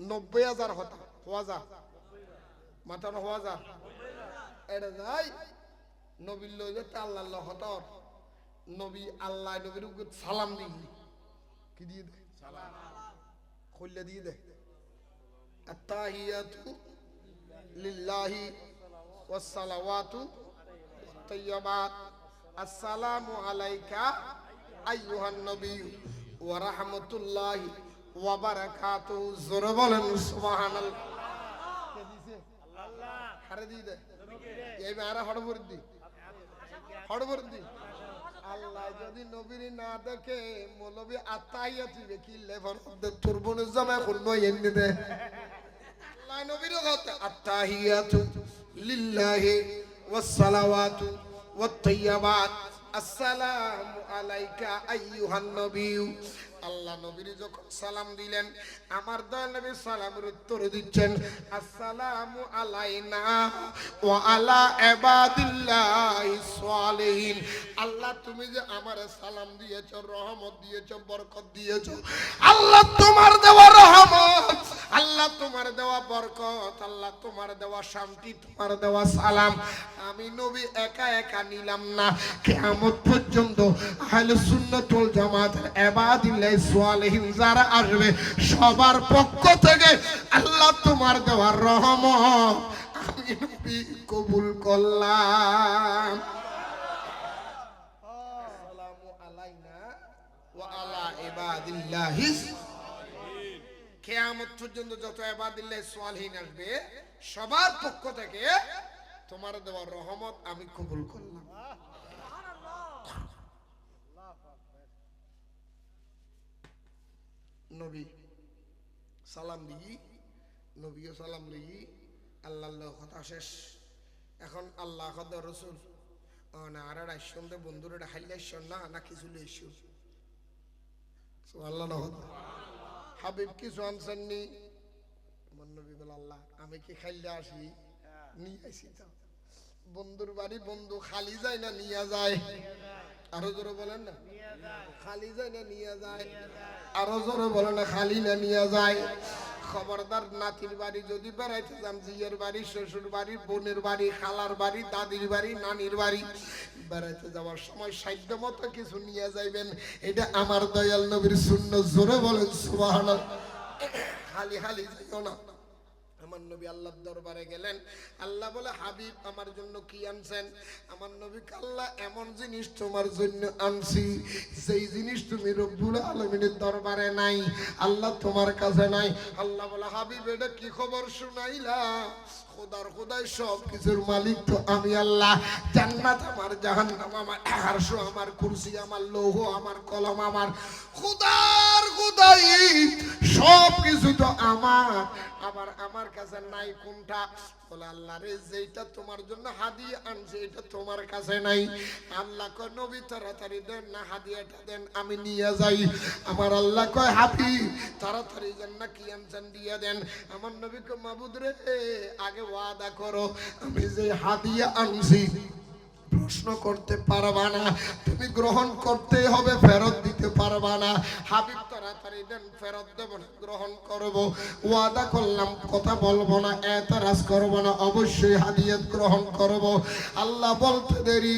৯০,০০০ হতা হওয়া যা মাথা হওয়া যা এটা যাই নবীর লইলে আল্লাহ হতর নবী আল্লাহ নবীর সালাম দিই কি দিয়ে দে সালাম খুললে দিয়ে দে আত্তাহিয়াতু লিল্লাহি ওয়াস সালাওয়াতু তাইয়্যিবাত আসসালামু আলাইকা আইয়ুহান নবী ওয়া রাহমাতুল্লাহি ওয়া বারাকাতুহু। জোরে বলেন সুবহানাল্লাহ। কে দিছে? আল্লাহ। হারে দিয়ে দে এই মারা হড়বর দি হড়বর দি। আল্লাহ যদি নবীর না দেখে মৌলবী আত্তাহিয়াতু দেখি লেভর দে তুরবনে জমা কোন এনে দে আল্লাহ নবীর কথা আত্তাহিয়াতু লিল্লাহি ওয়াস সালাওয়াতু ওয়াত তাইয়্যিবাত আসসালামু আলাইকা আইয়ুহান নবী। আল্লাহ নবীর যখন সালাম দিলেন আমার দয়াল নবী সালামের উত্তর দিচ্ছেন আসসালামু আলাইনা ওয়া আলা ইবাদিল্লাহিস সালিহিন। আল্লাহ তুমি যে আমারে সালাম দিয়েছো, রহমত দিয়েছো, বরকত দিয়েছো, আল্লাহ তোমার দেওয়া রহমত, আল্লাহ তোমার দেওয়া বরকত, আল্লাহ তোমার দেওয়া শান্তি, তোমার দেওয়া সালাম আমি নবী একা একা নিলাম না, কিয়ামত পর্যন্ত আহলে সুন্নাত ওয়াল জামাতের ইবাদিল্লাহিস সালিহিন যারা আসবে সবার পক্ষ থেকে আল্লাহ তোমার দেওয়া রহমত আমি নবী কবুল করলাম। আসসালামু আলাইনা ওয়া আলা ইবাদিল্লাহিস সালিহিন। কিয়ামত পর্যন্ত যত ইবাদিল্লাহিস সালিহিন আসবে সবার পক্ষ থেকে তোমার দেওয়া রহমত আমি কবুল করলাম। নবী সালাম দিই, নবীও সালাম দিই, আল্লাহ কথা শেষ। এখন আল্লাহ কথা রসুল না আর আইসন্দে বন্ধুরা হাইলাইশন না না কিছু লইছো আল্লাহ না হাবিব কিছু আনছেননি আমার নবী বলে আল্লাহ আমি কি খাইলে আসি নিয়ে আসি। বন্ধুর বাড়ি বন্ধু খালি যায় না নিয়ে যায়, আরো জোরে বলেন না খালি যায় না নিয়ে যায়, আরো জোরে বলেন না খালি না নিয়ে যায়। খবরদার নাতির বাড়ি যদি বেড়াইতে যান, জিয়ের বাড়ি, শ্বশুর বাড়ি, বোনের বাড়ি, খালার বাড়ি, দাদির বাড়ি, নানির বাড়ি বেড়াইতে যাওয়ার সময় সাধ্য মতো কিছু নিয়ে যাইবেন, এটা আমার দয়াল নবীর সুন্নাত। জোরে বলেন সুবহানাল্লাহ। খালি খালি যাইও না। আমার নবী আল্লাহর দরবারে গেলেন। আল্লাহ বলে, হাবিব আমার জন্য কি আনছেন? আমার নবীকে আল্লাহ, এমন জিনিস তোমার জন্য আনছি যেই জিনিস তুমি রব্বুল আলামিনের দরবারে নাই, আল্লাহ তোমার কাছে নাই। আল্লাহ বলে, হাবিব এটা কি খবর শুনাইলা? খোদার খোদাই সব কিছুর মালিক তো আমি আল্লাহ। জান্নাত আমার, জাহান্নাম আমার, আরশ আমার, কুরসি আমার, লৌহ আমার, কলম আমার, খোদার খোদাই সব কিছু তো আমার। আবার আমার কাছে নাই কোনটা? বলে, আল্লাহ রে, যেটা তোমার জন্য হাদিয়া আনছে এটা তোমার কাছে নাই। আল্লাহ কয়, নবী তাড়াতাড়ি দেন না, হাদিয়াটা দেন, আমি নিয়ে যাই। আমার আল্লাহ কয়, হাবিব তাড়াতাড়ি দেন না, কি আনছেন দিয়ে দেন। আমার নবী কয়, মাবুদ রে, আগে ওয়াদা করো আমি যে হাদিয়া আনছি প্রশ্ন করতে পারবা না, তুমি গ্রহণ করতে হবে, ফেরত দিতে পারবা না। হাবিব তাড়াতাড়ি দেন, ফেরত দেব না, গ্রহণ করব। ওয়াদা করলাম, কথা বলবো না, এতরাজ করব না, অবশ্যই হাদিয়াত গ্রহণ করব। আল্লাহ বলতে দেরি,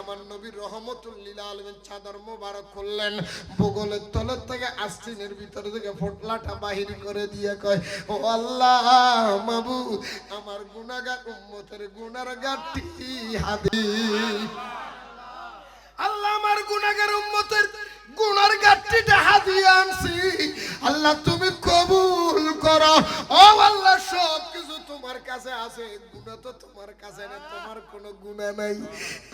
আমার নবীর রহমতুল লিল আলামিন চাদর মোবারক খুললেন, বগলের তলের থেকে আস্তিনের ভিতর থেকে ফোটলাটা বাহির করে দিয়ে কয়, ও আল্লাহ মাবুদ, আমার গুনাহগার উম্মতের গুনার গাঁটটি হাদিয়া। আল্লাহ আমার গুনাহগার উম্মতের গুনার গাঁটটিটা হাদিয়া আনছি, আল্লাহ তুমি কবুল করো। ও আল্লাহ, সব কিছু তোমার কাছে আছে, গুনাহ তো তোমার কাছে না, তোমার কোনো গুনাহ নাই।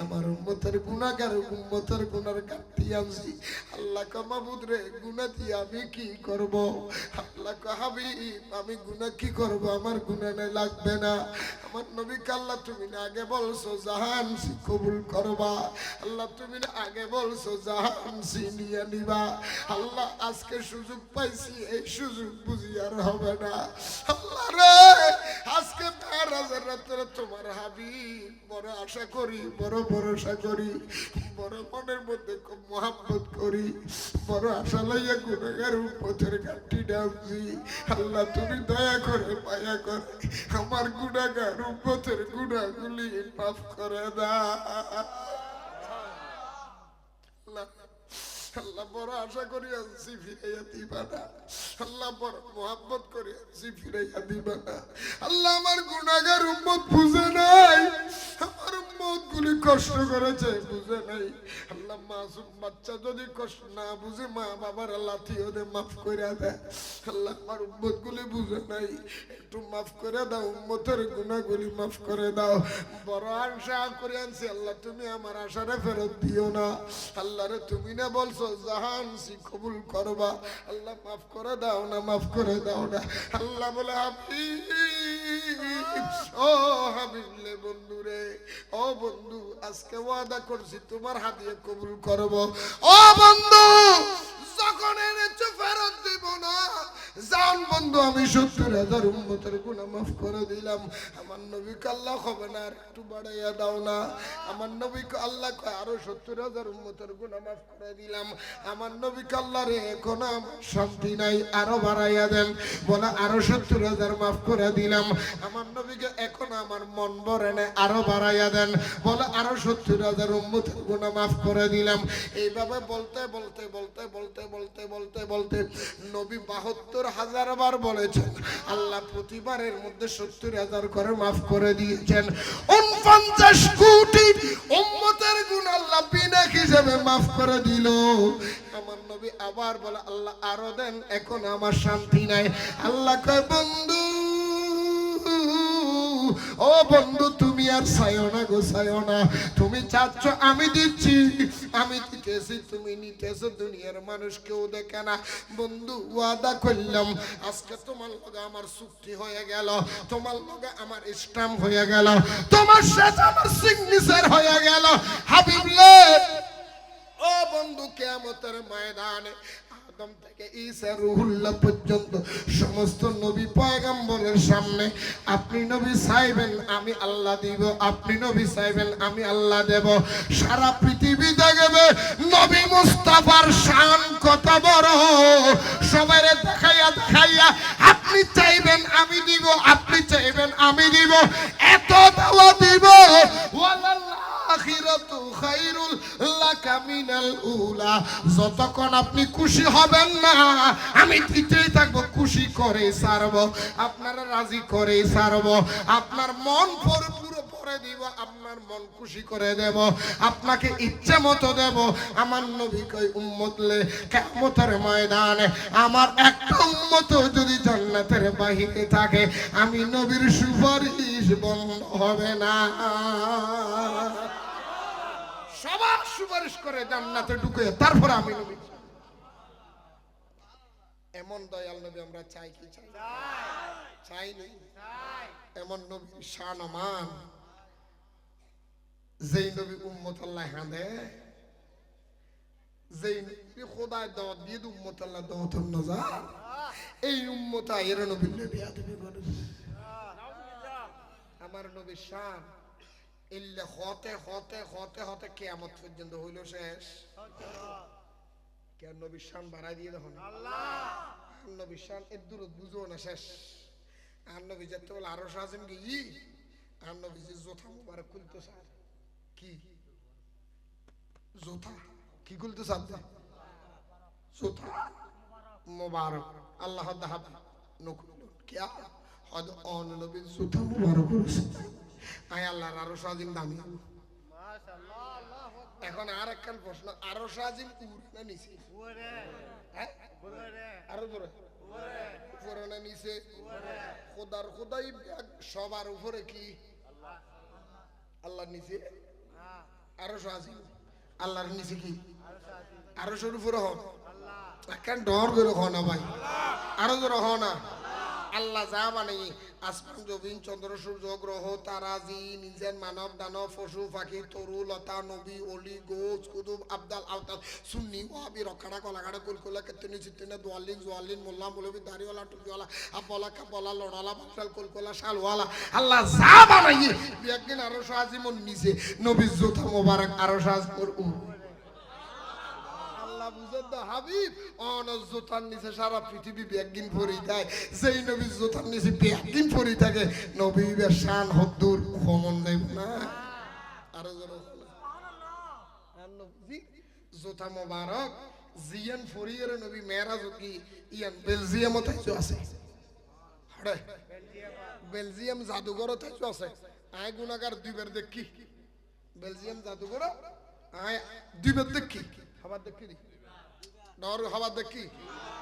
আমার উম্মতের গুনাহগার উম্মতের গুনার গাঁটটি আনছি। আল্লাহ কয়, মাবুদ রে, গুনাহ দিয়ে আমি কি করব? আল্লাহ কয়, হাবিব আমি গুনাহ কি করব? আমার গুনাহ নাই, লাগবে না। আমার নবীকে আল্লাহ তুমি না আগে বলছো জাহানসি কবুল করবা, আল্লাহ তুমি না আগে বলছো জাহানসি নিয়ে নিবা। আল্লাহ আজকে সুযোগ পাইছি, এই সুযোগ বুঝি আর হবে না। আল্লাহ রে, আজকে মেরাজের রাতে তোমার হাবিব বড় আশা করি, বড় ভরসা করি, বড় মনের মধ্যে খুব মহাব্বত করি, বড় আশা লাইয়া গুনাহগার উম্মতের গাঁটটি ডাকছি। আল্লাহ তুমি দয়া করে মায়া করে আমার গুনাহগার উম্মতের গুনাহগুলি মাফ করে দাও। আল্লাহ বড় আশা করি আনছি, ফিরাইয়া দিবা না। আল্লাহ বড় মোহাব্বত করে আনছি, ফিরাইয়া দিবা না। আল্লাহ আমার গুনাহগার উম্মত বুঝে নাই, আমার উম্মত গুলি কষ্ট করেছে, বুঝে নাই। আল্লাহ মাসুম বাচ্চা যদি কষ্ট না বুঝে মা বাবার লাথি ওদের মাফ করে দেয়। আল্লাহ আমার উম্মত গুলি বুঝে নাই, একটু মাফ করে দাও, উম্মতের গুনাহগুলি মাফ করে দাও। বড় আশা করে আনছি, আল্লাহ তুমি আমার আশারে ফেরত দিও না। আল্লাহ রে, তুমি না বলছো জাহানসি কবুল করবা, আল্লাহ মাফ করে দাও না, মাফ করে দাও না। আল্লাহ বলে, হাবিব ও হাবিব লে বন্ধু রে, ও বন্ধু, আজকে ওয়াদা করছি তোমার হাদিয়া কবুল করব। ও বন্ধু, যখন এনেছো ফেরত দিব না। জান বন্ধু, আমি ৭০,০০০ উম্মতের গুনাহ মাফ করে দিলাম। আমার নবীকে আল্লাহ হবে না আর একটু বাড়াইয়া দাও না। আমার নবীকে আল্লাহ কয়, আরো ৭০,০০০ উম্মতের গুনাহ মাফ করে দিলাম। আমার নবীকে আল্লাহ রে, এখন আমার শান্তি নাই, আরো বাড়াইয়া দেন। বলে, আরো ৭০,০০০ মাফ করে দিলাম। আমার নবীকে এখন আমার মন ভরে না, আরো বাড়াইয়া দেন। বলে, আরো ৭০,০০০ উম্মতের গুনাহ মাফ করে দিলাম। এইভাবে বলতে বলতে বলতে বলতে বলতে বলতে বলতে নবী ৭২,০০০ বার বলেছেন। আল্লাহ প্রতিবারের মধ্যে ৭০,০০০ করে মাফ করে দিয়েছেন। ৪৯ কোটি উম্মতের গুনাহ আল্লাহ বিনা হিসাবে মাফ করে দিল। আমার নবী আবার বলে, আল্লাহ আরো দেন, এখন আমার শান্তি নাই। আল্লাহ কয়, বন্ধু ও বন্ধু, তুমি আর চাইও না গো, চাইও না। তুমি চাচ্ছ আমি দিচ্ছি, আমি দিতেছি, তুমি নিতেছো, দুনিয়ার মানুষ কেউ দেখে না। বন্ধু ওয়াদা করলাম, আজকে তোমার লগে আমার চুক্তি হয়ে গেল, তোমার লগে আমার স্ট্যাম্প হয়ে গেল, তোমার সাথে আমার সিগনেচার হয়ে গেল। হাবিবলে ও বন্ধু, কিয়ামতের ময়দানে আদম থেকে ঈসা রুহুল্লাহ পর্যন্ত সমস্ত নবী পয়গম্বরের সামনে আপনি নবী চাইবেন আমি আল্লাহ দিব, আপনি নবী চাইবেন আমি আল্লাহ দেব। সারা পৃথিবী দেখবে নবী মুস্তাফার শান কত বড়, সবাই দেখাইয়া দেখাইয়া আপনি চাইবেন আমি দিব, আপনি চাইবেন আমি দিব, এত দেওয়া দিব। ওয়াল্লাহ আখিরাতু খায়রুল লাকা মিনাল উলা, যতক্ষণ আপনি খুশি হবেন না আমি দিতেই থাকবো, খুশি করে ছাড়বো, আপনারা রাজি করে ছাড়বো, আপনার মন পুরো পরে দিব, আপনার মন খুশি করে দেব, আপনাকে ইচ্ছে মতো দেব। আমার নবী কই উম্মতলে কিয়ামতের ময়দানে আমার একটা উম্মত যদি জান্নাতের বাহিরে থাকে আমি নবীর সুপারিশ বন্ধ হবে না, সবার সুপারিশ করে জান্নাতে ঢুকে তারপর আমি নবী। এমন দয়াল নবী আমরা চাই কি চাই? চাই না? এমন নবীর শান মান, যেই নবী উম্মত আল্লাহ হাঁদে, যেই নবী খোদায় দাওয়াত দিয়ে উম্মত আল্লাহ দাওয়াত নজা, এই উম্মত এর নবীর বেয়াদবি করে। আমার নবীর শান ইল্লা হতে হতে হতে হতে কিয়ামত পর্যন্ত হইল শেষ। কেন নবীর শান বাড়াই দিয়ে দেখো না, নবীর শান এর দূর বুঝো না শেষ। আর নবী যেতে বলে আরো সাজেন গিয়ে আর নবী যে জোথা মুবারক খুলতে চায়, কি জোথা কি খুলতে চাচ্ছে? জোথা মুবারক আল্লাহ দাহাব নকুল কিয়া হদ অন নবী জোথা মুবারক করেছে। আয় আল্লাহর আরো সাজিম দামি। এখন আর একখান প্রশ্ন, আরো সাজিম না নিচে? আরো জোরে উপরে না নিচে? খোদার খোদাই সবার উপরে কি আল্লাহর নিচে? আরো সাজিম আল্লাহর নিচে কি? আরো সর উপরে হন একখান ডর করে হন না ভাই, আরো জোরে হন না। আল্লাহ যা বানাই আসমান জমিন চন্দ্র সূর্য গ্রহ তারাজি নিজের মানব দানব পশু পাখি তরু লতা নবী অলি গোস কুতুব আবদাল আওতাল সুন্নি ওয়াহাবি রখাড়া কলাঘাড়া কুলকুলা কেতনি চিত্তিনা দোয়ালিন জোয়ালিন মোল্লা মৌলবী দাড়িওয়ালা টুপিওয়ালা আপলা কাপলা লড়ালা বাসাল কুলকুলা শালওয়ালা আল্লাহ যা বানাই একদিন আরো সাজিমন নিছে নবীর জোতা মোবারক আরো সাজমর হাবিব জোতার নিচে সারা পৃথিবী একদিন পরি দেয়, যেই নবীর জোতার নিচে একদিন পরি থাকে নবীর শান হদ্দুর কমন যাইব না। আরো জোতা মোবারক জিয়ান ফরিয়ের নবী মেরাজ কি ইয়ান বেলজিয়ামও তাইছো আছে, হড়ে বেলজিয়াম জাদুঘরও তাইছো আছে। আয় গুনাহগার দুইবার দেখি বেলজিয়াম জাদুঘর, আয় দুইবার দেখি খাবার দেখি ডর খাবার দেখি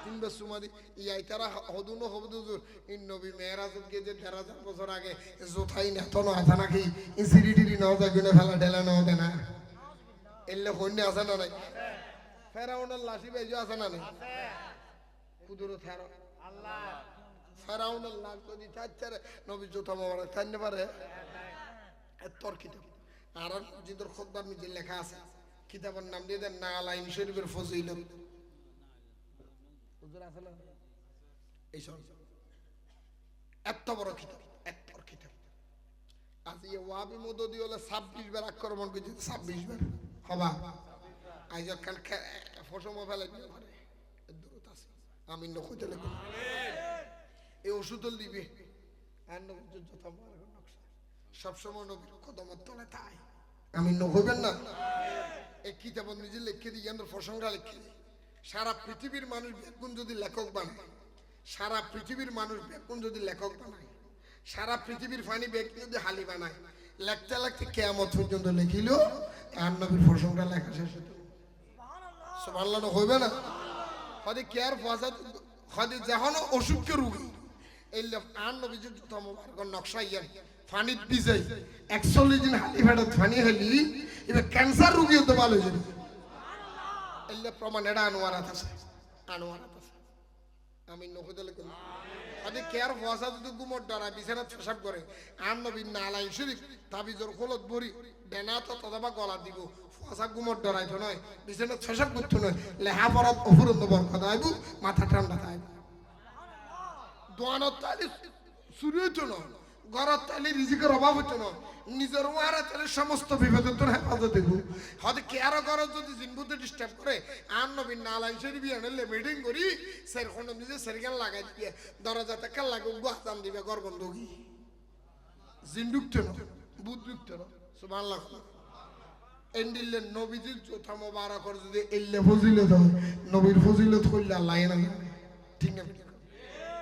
তিনবার সুমাদি ইয়াই তারা হদুন হবদুজুর ইন নবী মেরাজ কে যে ১৩,০০০ বছর আগে জোথাই না তো না নাকি ইনসিডিডি নাও যায় গুনে ফেলা ঢেলা নাও দেনা এলে হন্যে আছে না নাই? ফেরাউনের লাশি বেজো আছে না নাই? কুদরত আল্লাহ ফেরাউনের লাশ যদি চাচ্ছে নবী জোথা মোবারক থাকতে পারে তর্কিত। আর মসজিদের খুতবার নিচে লেখা আছে, কিতাবের নাম দিয়ে দেন নালাইন শরীফের ফজিলত। হুজুর আছে না এই সব এত বড় কিতাব, এত বড় কিতাব। আজ এই ওয়াহাবি মদদি হলে 26 বার আক্রমণ করেছে, 26 বার হবা আইজ কান ফসম ফেলে দিয়ে পারে দূরত আছে। আমি নখতে লেখো এই ওষুধ দিবে আর নবীর যথা মারার নকশা সবসময় নবীর কদমের তলে তাই আমি নহবেন না। এই কিতাব নিজে লিখে দিই, আমরা প্রসঙ্গটা লিখে দিই। সারা পৃথিবীর মানুষ বেগুন যদি লেখক বানায়, সারা পৃথিবীর মানুষ বেগুন যদি লেখক বানায়, সারা পৃথিবীর ফানি বেগুন যদি হালি বানায়, লিখতে লিখতে কিয়ামত পর্যন্ত লিখিল আর নবীর প্রসঙ্গটা লেখা শেষ হতো। সুবহানাল্লাহ হইবে না? হয়তো কেয়ার ফাসাদ হয়তো যখন অসুখকে রুগী এই আর নবী যে নকশা ইয়ান ফানিত বিজাই 41 দিন হালি ফেরত ফানি হলি এবার ক্যান্সার রোগী হতে ভালো হয়েছে। এলে প্রমাণ এটা আনোয়ারাত আছে, আনোয়ারাত আছে। আমি নকদলে করি আদি কেয়ার ফাসা যদি গুমর ডরা বিছানা পেশাব করে আর নবী নালাই শরীফ তাবিজর খোলত বড়ি বেনা তো তদবা গলা দিব ফাসা গুমর ডরাই তো নয়, বিছানা পেশাব করতে নয়, লেহা পড়াত অফুরন্ত বরকত আইব, মাথা ঠান্ডা থাকবে। দোয়ানত তালি শুরু হইতো না, ঘরের তালি রিজিকের অভাব হইতো না, নিজের ওয়ারা তালি সমস্ত বিপদের তোর হেফাজত দেব। হয়তো কেয়ারো ঘর যদি জিনবুতে ডিস্টার্ব করে আর নবীন নালাই শরীফ আনলে মিটিং করি সেরকম নিজে সেরগান লাগাই দিয়ে দরজা থেকে লাগু হাতান দিবে ঘর বন্ধ কি জিন ঢুকতে না বুধ ঢুকতে না। সুবহানাল্লাহ। এন্ডিলে নবীজির চোথা মোবারক যদি এল্লে ফজিলত হয় নবীর ফজিলত কইলে আল্লাহ না ঠিক না